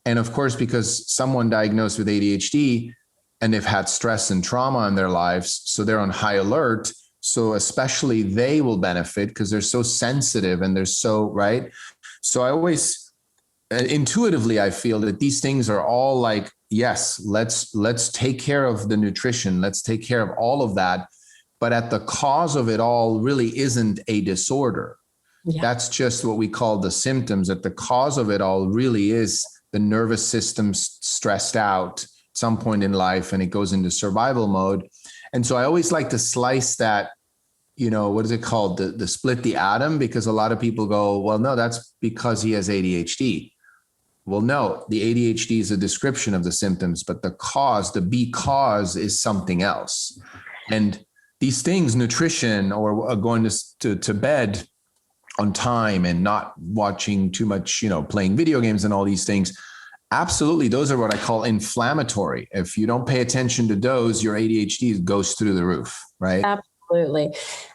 And of course, because someone diagnosed with ADHD and they've had stress and trauma in their lives, so they're on high alert. So especially they will benefit because they're so sensitive and they're so, right? So I always, intuitively, I feel that these things are all like, yes, let's take care of the nutrition. Let's take care of all of that. But at the cause of it all really isn't a disorder. Yeah. That's just what we call the symptoms. At the cause of it all really is the nervous system stressed out at some point in life, and it goes into survival mode. And so I always like to slice that, what is it called? The split the atom, because a lot of people go, well, no, that's because he has ADHD. Well, no, the ADHD is a description of the symptoms, but the because is something else. And these things, nutrition or going to bed on time and not watching too much, playing video games and all these things. Absolutely. Those are what I call inflammatory. If you don't pay attention to those, your ADHD goes through the roof, right?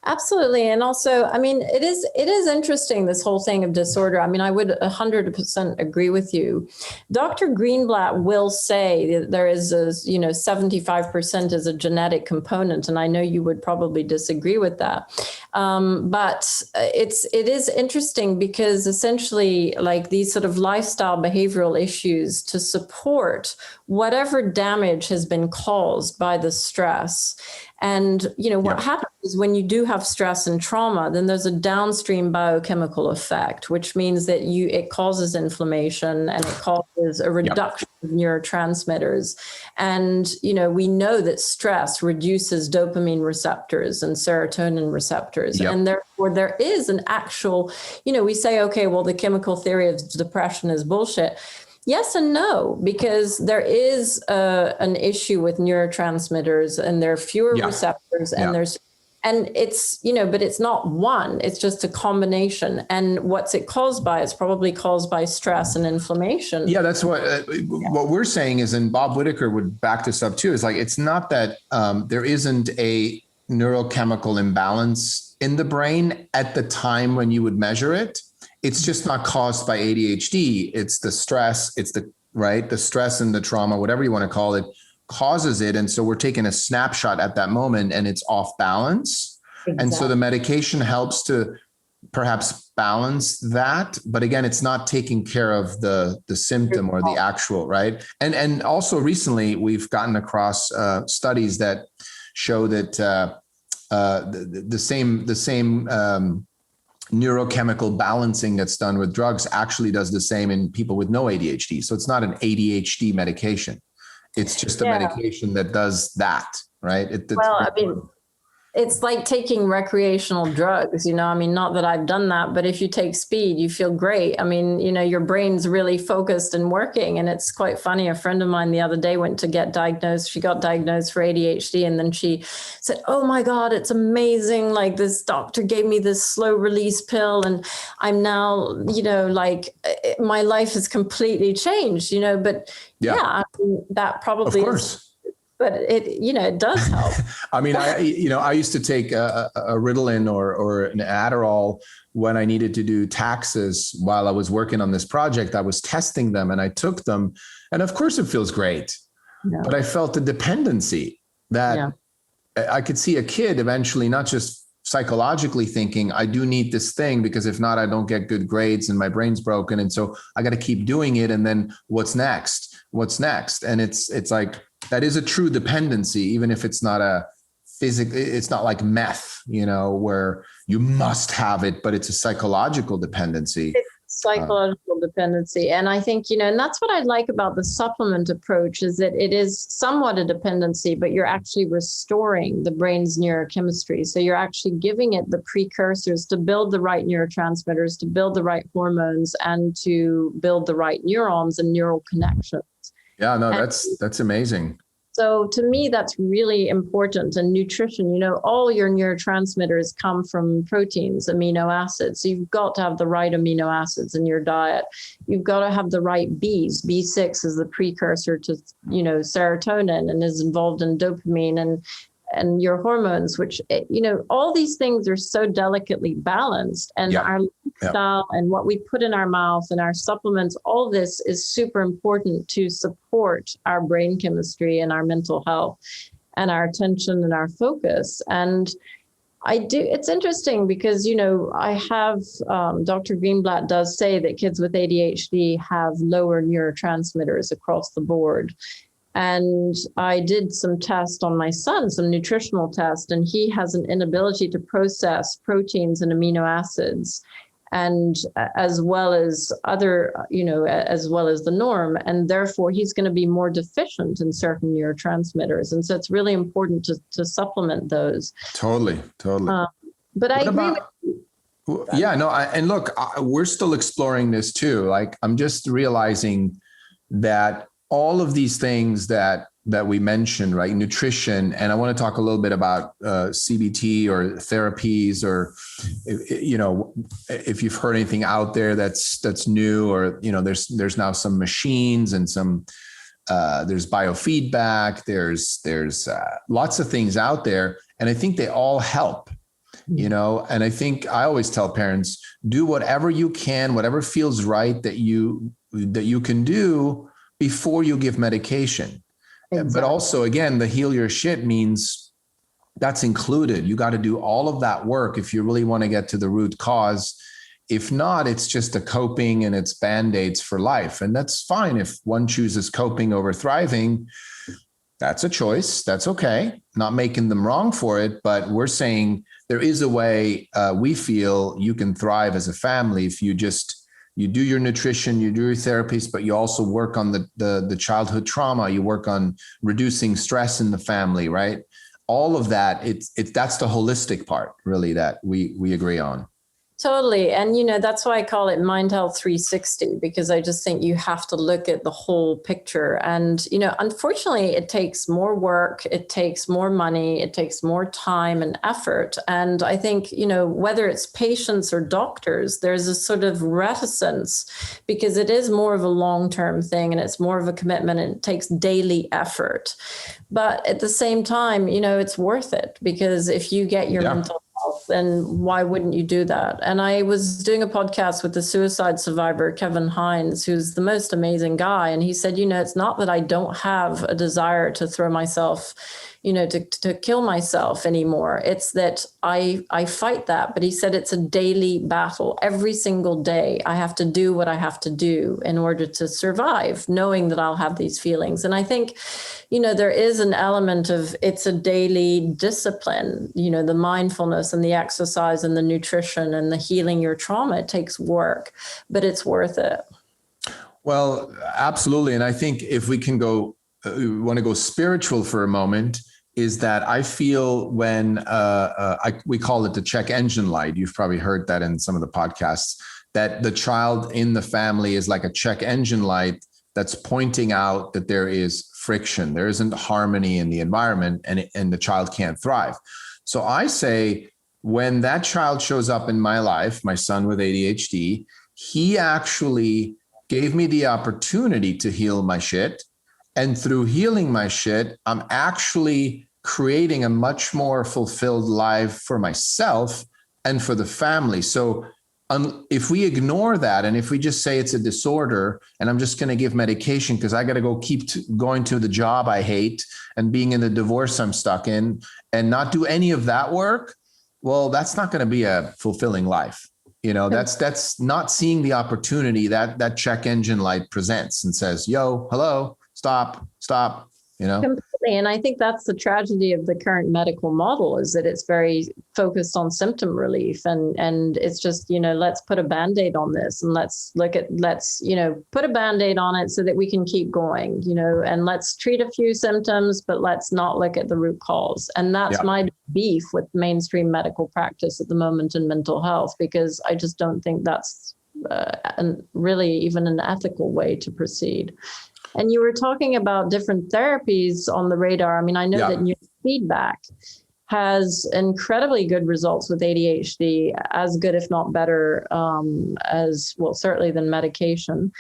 Absolutely. And also, it is interesting, this whole thing of disorder. I would 100% agree with you. Dr. Greenblatt will say that there is 75% is a genetic component. And I know you would probably disagree with that. But it is interesting because essentially, like, these sort of lifestyle behavioral issues to support whatever damage has been caused by the stress. And, what happens is when you do have stress and trauma, then there's a downstream biochemical effect, which means that it causes inflammation and it causes a reduction of neurotransmitters. And, we know that stress reduces dopamine receptors and serotonin receptors. And therefore there is an actual, we say, okay, well, the chemical theory of depression is bullshit. Yes and no, because there is an issue with neurotransmitters and there are fewer receptors and it's, but it's not one, it's just a combination. And what's it caused by? It's probably caused by stress and inflammation. Yeah, that's what we're saying is, and Bob Whitaker would back this up too, is like, it's not that there isn't a neurochemical imbalance in the brain at the time when you would measure it. It's just not caused by ADHD. It's the stress. It's the stress and the trauma, whatever you want to call it, causes it. And so we're taking a snapshot at that moment and it's off balance. Exactly. And so the medication helps to perhaps balance that. But again, it's not taking care of the symptom or the actual, right? And also recently we've gotten across studies that show that the same neurochemical balancing that's done with drugs actually does the same in people with no ADHD. So it's not an ADHD medication. It's just a medication that does that, right? It's like taking recreational drugs, not that I've done that, but if you take speed, you feel great. Your brain's really focused and working. And it's quite funny. A friend of mine the other day went to get diagnosed. She got diagnosed for ADHD. And then she said, oh my God, it's amazing. Like, this doctor gave me this slow release pill. And I'm now, my life has completely changed, but that probably is. But it does help. I used to take a Ritalin or an Adderall when I needed to do taxes while I was working on this project. I was testing them and I took them. And of course it feels great, but I felt the dependency that I could see a kid eventually, not just psychologically thinking, I do need this thing because if not, I don't get good grades and my brain's broken. And so I got to keep doing it. And then what's next? And it's like, that is a true dependency, even if it's not it's not like meth, where you must have it, but it's a psychological dependency. It's psychological dependency. And I think, and that's what I like about the supplement approach is that it is somewhat a dependency, but you're actually restoring the brain's neurochemistry. So you're actually giving it the precursors to build the right neurotransmitters, to build the right hormones, and to build the right neurons and neural connections. Yeah, no, that's amazing. So to me, that's really important. And nutrition, all your neurotransmitters come from proteins, amino acids. So you've got to have the right amino acids in your diet. You've got to have the right Bs. B6 is the precursor to, serotonin and is involved in dopamine and your hormones, which, all these things are so delicately balanced, and our lifestyle and what we put in our mouth and our supplements, all this is super important to support our brain chemistry and our mental health and our attention and our focus. And it's interesting because, I have, Dr. Greenblatt does say that kids with ADHD have lower neurotransmitters across the board. And I did some tests on my son, some nutritional tests, and he has an inability to process proteins and amino acids, and as well as other, as well as the norm. And therefore, he's going to be more deficient in certain neurotransmitters. And so it's really important to supplement those. Totally. But I agree with you. Yeah, no. And look, we're still exploring this too. Like, I'm just realizing that all of these things that we mentioned, right? Nutrition, and I want to talk a little bit about CBT or therapies, or if you've heard anything out there that's new, or there's now some machines and some there's biofeedback. There's lots of things out there, and I think they all help. And I think I always tell parents, do whatever you can, whatever feels right that you can do before you give medication. Exactly. But also, again, the heal your shit means that's included. You got to do all of that work if you really want to get to the root cause. If not, it's just a coping and it's band-aids for life. And that's fine. If one chooses coping over thriving, that's a choice. That's okay. Not making them wrong for it, but we're saying there is a way we feel you can thrive as a family if you do your nutrition, you do your therapies, but you also work on the childhood trauma. You work on reducing stress in the family, right? All of that, that's the holistic part, really, that we agree on. Totally. And, that's why I call it MindHealth360, because I just think you have to look at the whole picture. And, unfortunately, it takes more work, it takes more money, it takes more time and effort. And I think, whether it's patients or doctors, there's a sort of reticence because it is more of a long-term thing and it's more of a commitment and it takes daily effort. But at the same time, it's worth it, because if you get your mental health, then why wouldn't you do that? And I was doing a podcast with the suicide survivor, Kevin Hines, who's the most amazing guy. And he said, it's not that I don't have a desire to throw myself, to kill myself anymore. It's that I fight that. But he said it's a daily battle. Every single day, I have to do what I have to do in order to survive, knowing that I'll have these feelings. And I think, there is an element of it's a daily discipline, the mindfulness and the exercise and the nutrition and the healing your trauma. It takes work, but it's worth it. Well, absolutely. And I think if we can want to go spiritual for a moment, is that I feel when we call it the check engine light. You've probably heard that in some of the podcasts, that the child in the family is like a check engine light that's pointing out that there is friction. There isn't harmony in the environment and the child can't thrive. So I say, when that child shows up in my life, my son with ADHD, he actually gave me the opportunity to heal my shit. And through healing my shit, I'm actually creating a much more fulfilled life for myself and for the family. So if we ignore that, and if we just say it's a disorder and I'm just going to give medication because I got to go keep going to the job I hate and being in the divorce I'm stuck in and not do any of that work, well, that's not going to be a fulfilling life. That's not seeing the opportunity that check engine light presents and says, yo, hello, stop. Completely. And I think that's the tragedy of the current medical model, is that it's very focused on symptom relief. And it's just, let's put a Band-Aid on this and let's put a Band-Aid on it so that we can keep going, and let's treat a few symptoms, but let's not look at the root cause. And that's my beef with mainstream medical practice at the moment in mental health, because I just don't think that's really even an ethical way to proceed. And you were talking about different therapies on the radar. I mean, I know that neurofeedback has incredibly good results with ADHD, as good, if not better, certainly than medication.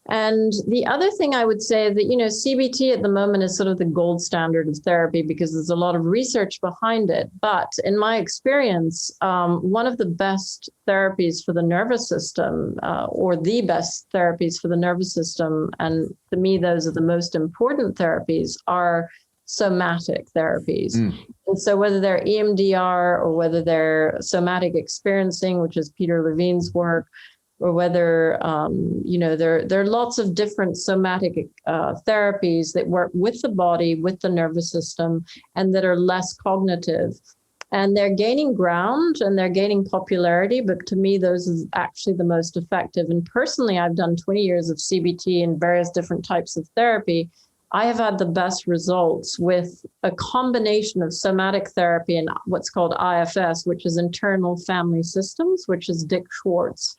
And the other thing I would say is that, CBT at the moment is sort of the gold standard of therapy because there's a lot of research behind it. But in my experience, one of the best therapies for the nervous system, or the best therapies for the nervous system, and to me, those are the most important therapies, are somatic therapies. And so whether they're EMDR or whether they're somatic experiencing, which is Peter Levine's work, or whether, there are lots of different somatic therapies that work with the body, with the nervous system, and that are less cognitive. And they're gaining ground and they're gaining popularity, but to me, those is actually the most effective. And personally, I've done 20 years of CBT and various different types of therapy. I have had the best results with a combination of somatic therapy and what's called IFS, which is internal family systems, which is Dick Schwartz.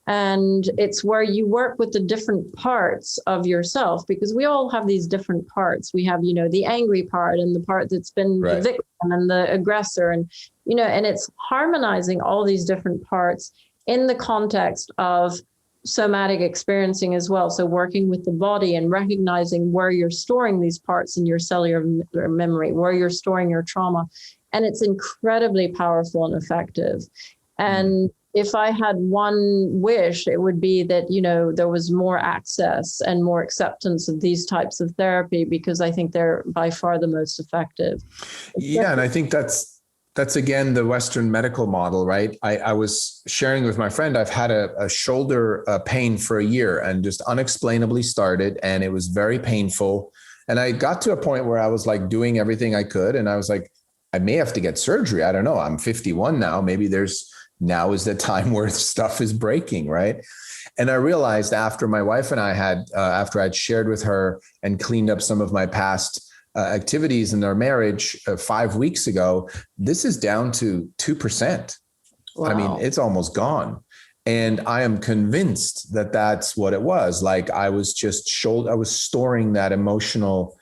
And it's where you work with the different parts of yourself, because we all have these different parts. We have, the angry part and the part that's been the victim and the aggressor, and, and it's harmonizing all these different parts in the context of somatic experiencing as well. So working with the body and recognizing where you're storing these parts in your cellular memory, where you're storing your trauma. And it's incredibly powerful and effective. And if I had one wish, it would be that, there was more access and more acceptance of these types of therapy, because I think they're by far the most effective. Yeah. And I think that's again, the Western medical model, right? I was sharing with my friend, I've had a shoulder pain for a year and just unexplainably started, and it was very painful. And I got to a point where I was like doing everything I could. And I was like, I may have to get surgery. I don't know. I'm 51 now. Maybe now is the time where stuff is breaking, right? And I realized after my wife and I after I'd shared with her and cleaned up some of my past activities in our marriage 5 weeks ago, this is down to 2%. Wow. I mean, it's almost gone. And I am convinced that that's what it was. Like I was storing that emotional,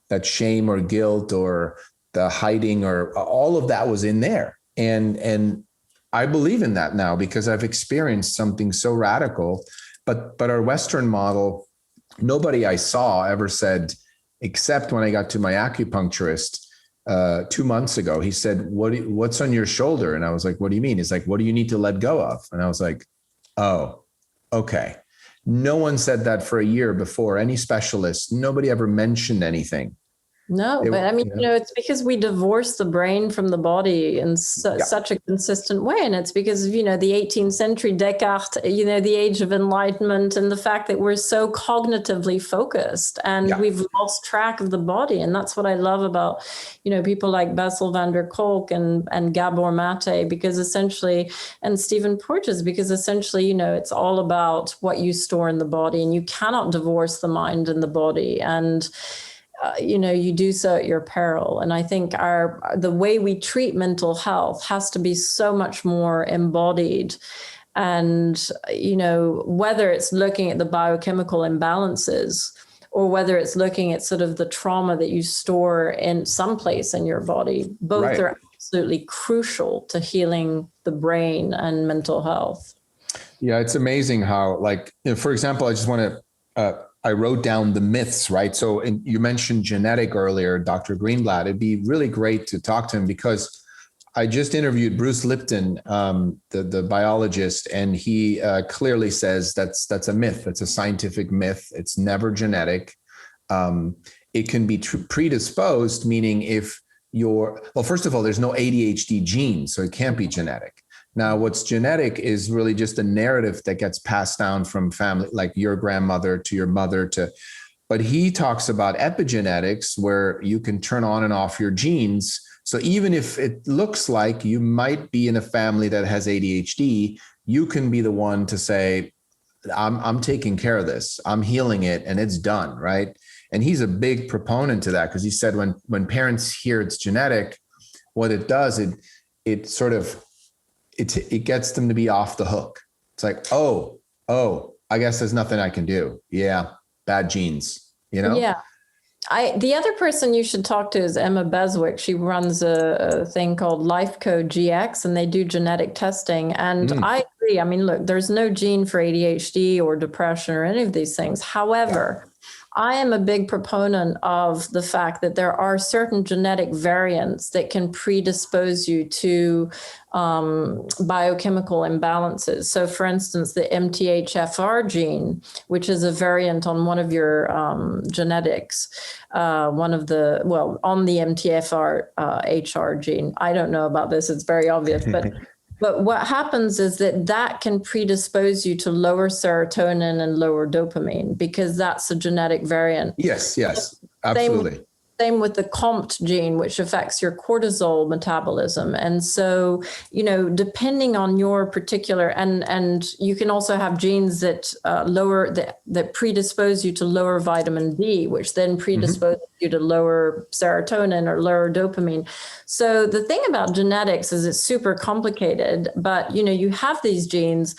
that shame or guilt or the hiding or all of that was in there. And I believe in that now because I've experienced something so radical, but our Western model, nobody I saw ever said, except when I got to my acupuncturist 2 months ago, he said, what's on your shoulder? And I was like, what do you mean? He's like, what do you need to let go of? And I was like, oh, okay. No one said that for a year before, any specialist, nobody ever mentioned anything. No, but I mean, it's because we divorce the brain from the body in such a consistent way. And it's because of, the 18th century Descartes, the age of enlightenment and the fact that we're so cognitively focused and we've lost track of the body. And that's what I love about, people like Bessel van der Kolk and Gabor Mate, because essentially, and Stephen Porges, because essentially, it's all about what you store in the body and you cannot divorce the mind and the body. And you do so at your peril. And I think the way we treat mental health has to be so much more embodied. And, whether it's looking at the biochemical imbalances or whether it's looking at sort of the trauma that you store in some place in your body, both are absolutely crucial to healing the brain and mental health. Yeah, it's amazing how, for example, I just want to, I wrote down the myths, right? So you mentioned genetic earlier, Dr. Greenblatt. It'd be really great to talk to him because I just interviewed Bruce Lipton, the biologist, and he clearly says that's a myth. That's a scientific myth. It's never genetic. It can be predisposed, meaning first of all, there's no ADHD gene, so it can't be genetic. Now, what's genetic is really just a narrative that gets passed down from family, like your grandmother to your mother but he talks about epigenetics where you can turn on and off your genes. So even if it looks like you might be in a family that has ADHD, you can be the one to say, I'm taking care of this. I'm healing it and it's done, right? And he's a big proponent to that because he said when parents hear it's genetic, what it does, it sort of, it gets them to be off the hook. It's like, oh, I guess there's nothing I can do. Yeah. Bad genes, Yeah. The other person you should talk to is Emma Beswick. She runs a thing called Life Code GX and they do genetic testing. And I agree. I mean, look, there's no gene for ADHD or depression or any of these things. However, I am a big proponent of the fact that there are certain genetic variants that can predispose you to biochemical imbalances. So for instance, the MTHFR gene, which is a variant on one of your genetics, on the MTHFR HR gene. I don't know about this. It's very obvious, but what happens is that can predispose you to lower serotonin and lower dopamine because that's a genetic variant. Yes, absolutely. Same with the COMT gene, which affects your cortisol metabolism. And so, depending on your particular, and you can also have genes that that predispose you to lower vitamin D, which then predisposes you to lower serotonin or lower dopamine. So the thing about genetics is it's super complicated, but you have these genes.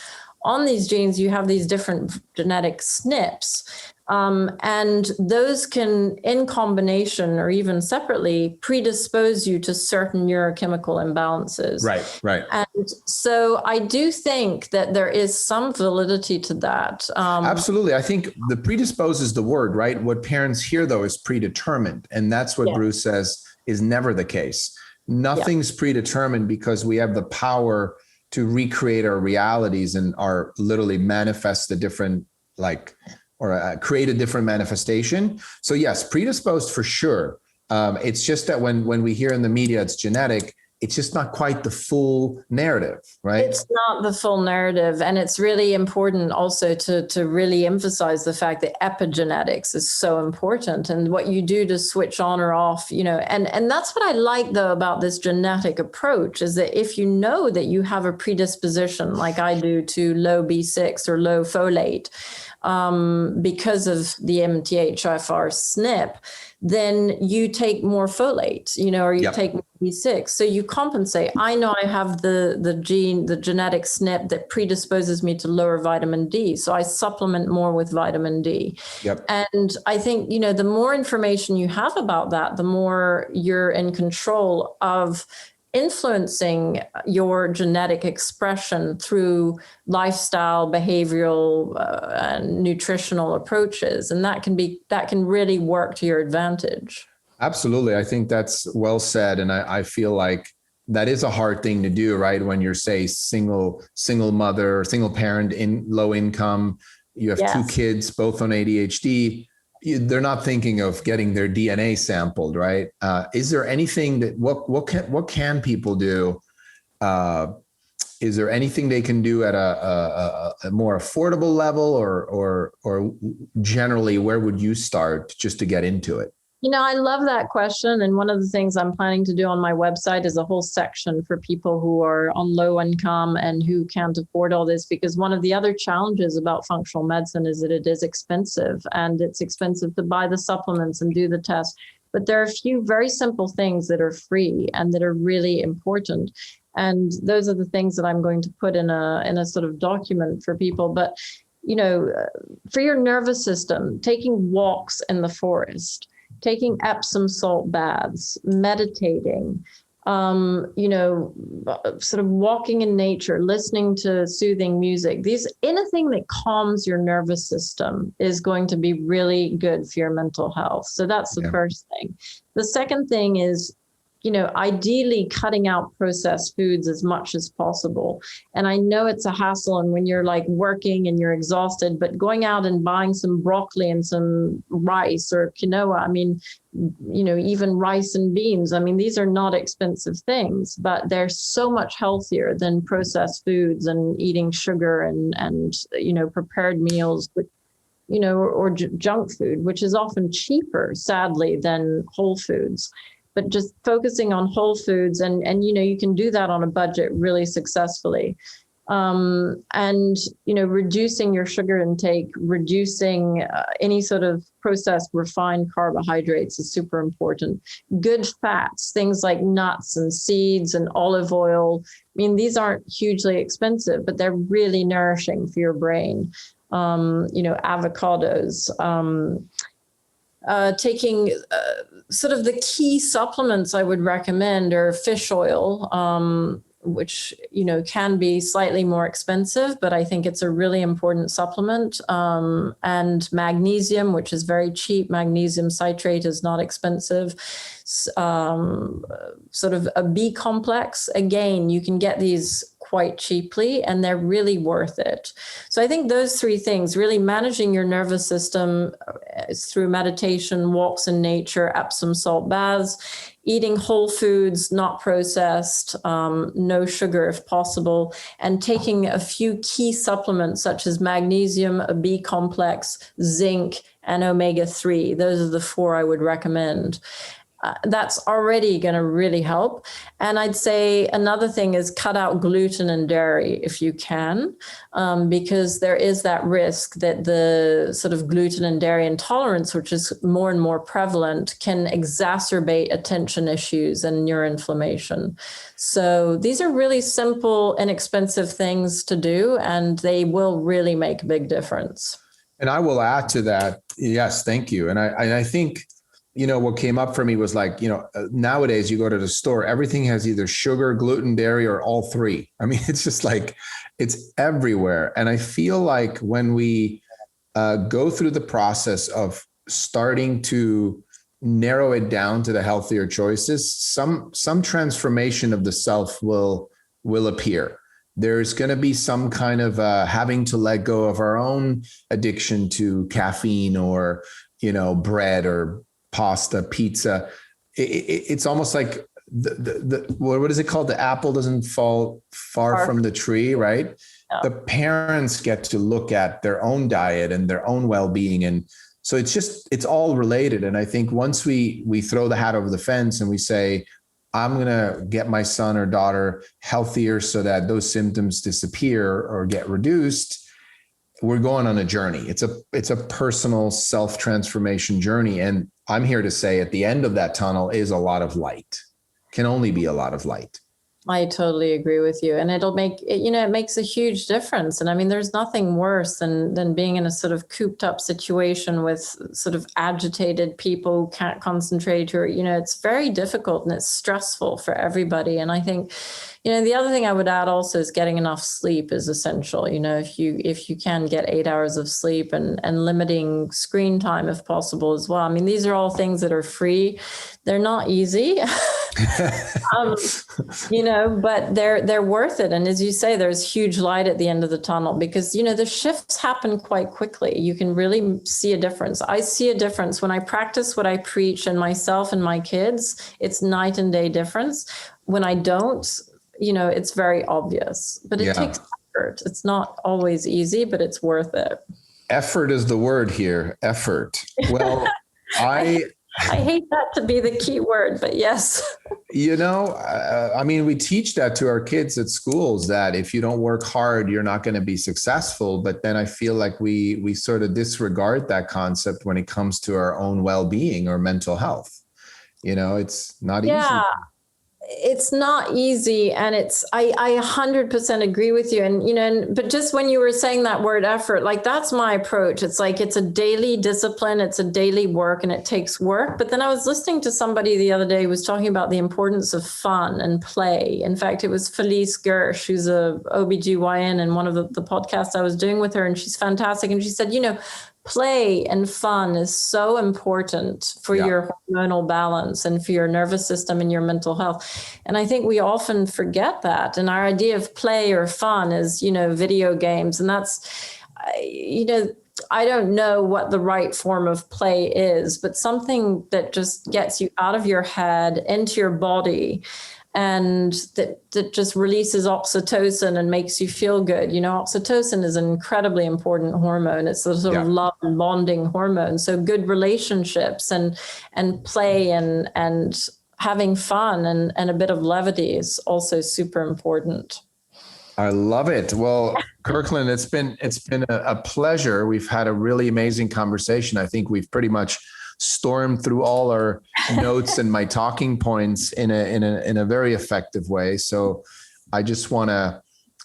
On these genes, you have these different genetic SNPs. And those can, in combination or even separately, predispose you to certain neurochemical imbalances. Right. And so I do think that there is some validity to that. Absolutely. I think the predispose is the word, right? What parents hear, though, is predetermined. And that's what Bruce says is never the case. Nothing's predetermined because we have the power recreate our realities and are literally manifest a different, like, or create a different manifestation. So yes, predisposed for sure. It's just that when we hear in the media it's genetic, it's just not quite the full narrative, right? It's not the full narrative. And it's really important also to really emphasize the fact that epigenetics is so important, and what you do to switch on or off, and that's what I like though about this genetic approach, is that if you know that you have a predisposition, like I do, to low B6 or low folate, because of the MTHFR SNP, then you take more folate, or you take more B6. So you compensate. I know I have the genetic SNP that predisposes me to lower vitamin D. So I supplement more with vitamin D. Yep. And I think, the more information you have about that, the more you're in control of influencing your genetic expression through lifestyle, behavioral, and nutritional approaches. And that can really work to your advantage. Absolutely. I think that's well said. And I feel like that is a hard thing to do, right? When you're, say, single mother, single parent, in low income, you have two kids, both on ADHD. They're not thinking of getting their DNA sampled, right? Is there anything that what can people do? Is there anything they can do at a more affordable level, or generally, where would you start just to get into it? I love that question. And one of the things I'm planning to do on my website is a whole section for people who are on low income and who can't afford all this, because one of the other challenges about functional medicine is that it is expensive, and it's expensive to buy the supplements and do the tests. But there are a few very simple things that are free and that are really important. And those are the things that I'm going to put in a sort of document for people. But, for your nervous system, taking walks in the forest, taking Epsom salt baths, meditating, sort of walking in nature, listening to soothing music. Anything that calms your nervous system is going to be really good for your mental health. So that's the first thing. The second thing is, ideally cutting out processed foods as much as possible. And I know it's a hassle, and when you're like working and you're exhausted, but going out and buying some broccoli and some rice or quinoa, even rice and beans, these are not expensive things, but they're so much healthier than processed foods and eating sugar and prepared meals, with, or junk food, which is often cheaper, sadly, than whole foods. But just focusing on whole foods, and you can do that on a budget really successfully. Reducing your sugar intake, reducing any sort of processed refined carbohydrates is super important. Good fats, things like nuts and seeds and olive oil. These aren't hugely expensive, but they're really nourishing for your brain. Avocados. Taking sort of the key supplements I would recommend are fish oil, which, can be slightly more expensive, but I think it's a really important supplement. And magnesium, which is very cheap. Magnesium citrate is not expensive. Sort of a B complex. Again, you can get these quite cheaply, and they're really worth it. So I think those three things, really managing your nervous system through meditation, walks in nature, Epsom salt baths, eating whole foods, not processed, no sugar if possible, and taking a few key supplements such as magnesium, a B complex, zinc, and omega-3. Those are the four I would recommend. That's already going to really help. And I'd say another thing is cut out gluten and dairy if you can, because there is that risk that the sort of gluten and dairy intolerance, which is more and more prevalent, can exacerbate attention issues and neuroinflammation. So these are really simple, inexpensive things to do, and they will really make a big difference. And I will add to that. Yes, thank you. And I think, what came up for me was like, nowadays you go to the store, everything has either sugar, gluten, dairy, or all three. It's just like, it's everywhere. And I feel like when we go through the process of starting to narrow it down to the healthier choices, some transformation of the self will appear. there's going to be some kind of having to let go of our own addiction to caffeine or, bread or pasta, pizza. It's almost like what is it called? The apple doesn't fall far from the tree, right? Yeah. The parents get to look at their own diet and their own well-being. And so it's all related. And I think once we throw the hat over the fence and we say, I'm going to get my son or daughter healthier so that those symptoms disappear or get reduced, we're going on a journey. It's a personal self-transformation journey. And I'm here to say at the end of that tunnel is a lot of light, can only be a lot of light. I totally agree with you. And it'll make, it makes a huge difference. And I mean, there's nothing worse than being in a sort of cooped up situation with sort of agitated people who can't concentrate, or, it's very difficult and it's stressful for everybody. And I think, the other thing I would add also is getting enough sleep is essential. If you can get 8 hours of sleep and limiting screen time if possible as well. I mean, these are all things that are free. They're not easy. But they're worth it. And as you say, there's huge light at the end of the tunnel because, the shifts happen quite quickly. You can really see a difference. I see a difference when I practice what I preach, and myself and my kids, it's night and day difference. When I don't, it's very obvious, but it takes effort. It's not always easy, but it's worth it. Effort is the word here. Effort. Well, I hate that to be the key word, but yes. We teach that to our kids at schools, that if you don't work hard, you're not going to be successful. But then I feel like we sort of disregard that concept when it comes to our own well-being or mental health. It's not easy. It's not easy. And I 100% agree with you. And, but just when you were saying that word effort, like that's my approach. It's like, it's a daily discipline. It's a daily work and it takes work. But then I was listening to somebody the other day who was talking about the importance of fun and play. In fact, it was Felice Gersh, who's a OBGYN, and one of the podcasts I was doing with her, and she's fantastic. And she said, play and fun is so important for your hormonal balance and for your nervous system and your mental health. And I think we often forget that. And our idea of play or fun is, video games. And that's, I don't know what the right form of play is, but something that just gets you out of your head, into your body, and that just releases oxytocin and makes you feel good. Oxytocin is an incredibly important hormone. It's a sort of love and bonding hormone. So good relationships and play and having fun and a bit of levity is also super important. I love it. Well, Kirkland, it's been a pleasure. We've had a really amazing conversation. I think we've pretty much stormed through all our notes and my talking points in a very effective way. So I just want to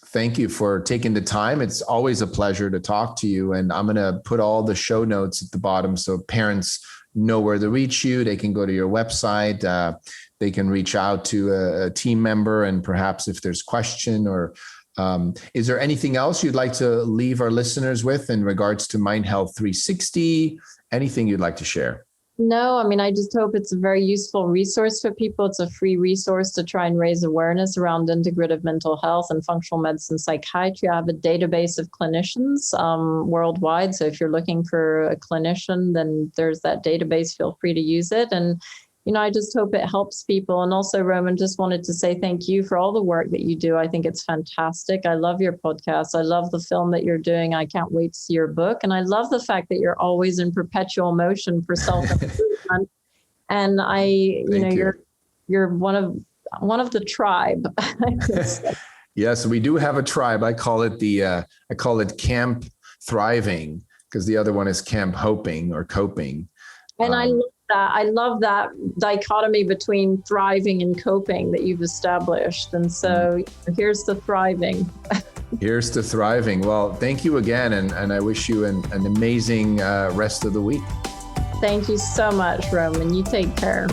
thank you for taking the time. It's always a pleasure to talk to you. And I'm going to put all the show notes at the bottom so parents know where to reach you. They can go to your website. They can reach out to a team member, and perhaps if there's question or is there anything else you'd like to leave our listeners with in regards to MindHealth360? Anything you'd like to share? No, I just hope it's a very useful resource for people. It's a free resource to try and raise awareness around integrative mental health and functional medicine psychiatry. I have a database of clinicians worldwide. So if you're looking for a clinician, then there's that database. Feel free to use it. And I just hope it helps people. And also, Roman, just wanted to say thank you for all the work that you do. I think it's fantastic. I love your podcast. I love the film that you're doing. I can't wait to see your book. And I love the fact that you're always in perpetual motion for self-improvement. And you're one of the tribe. Yes, we do have a tribe. I call it Camp Thriving, because the other one is Camp Hoping or Coping. And I love that dichotomy between thriving and coping that you've established. And so here's to thriving. Here's to thriving. Well, thank you again. And I wish you an amazing rest of the week. Thank you so much, Roman. You take care.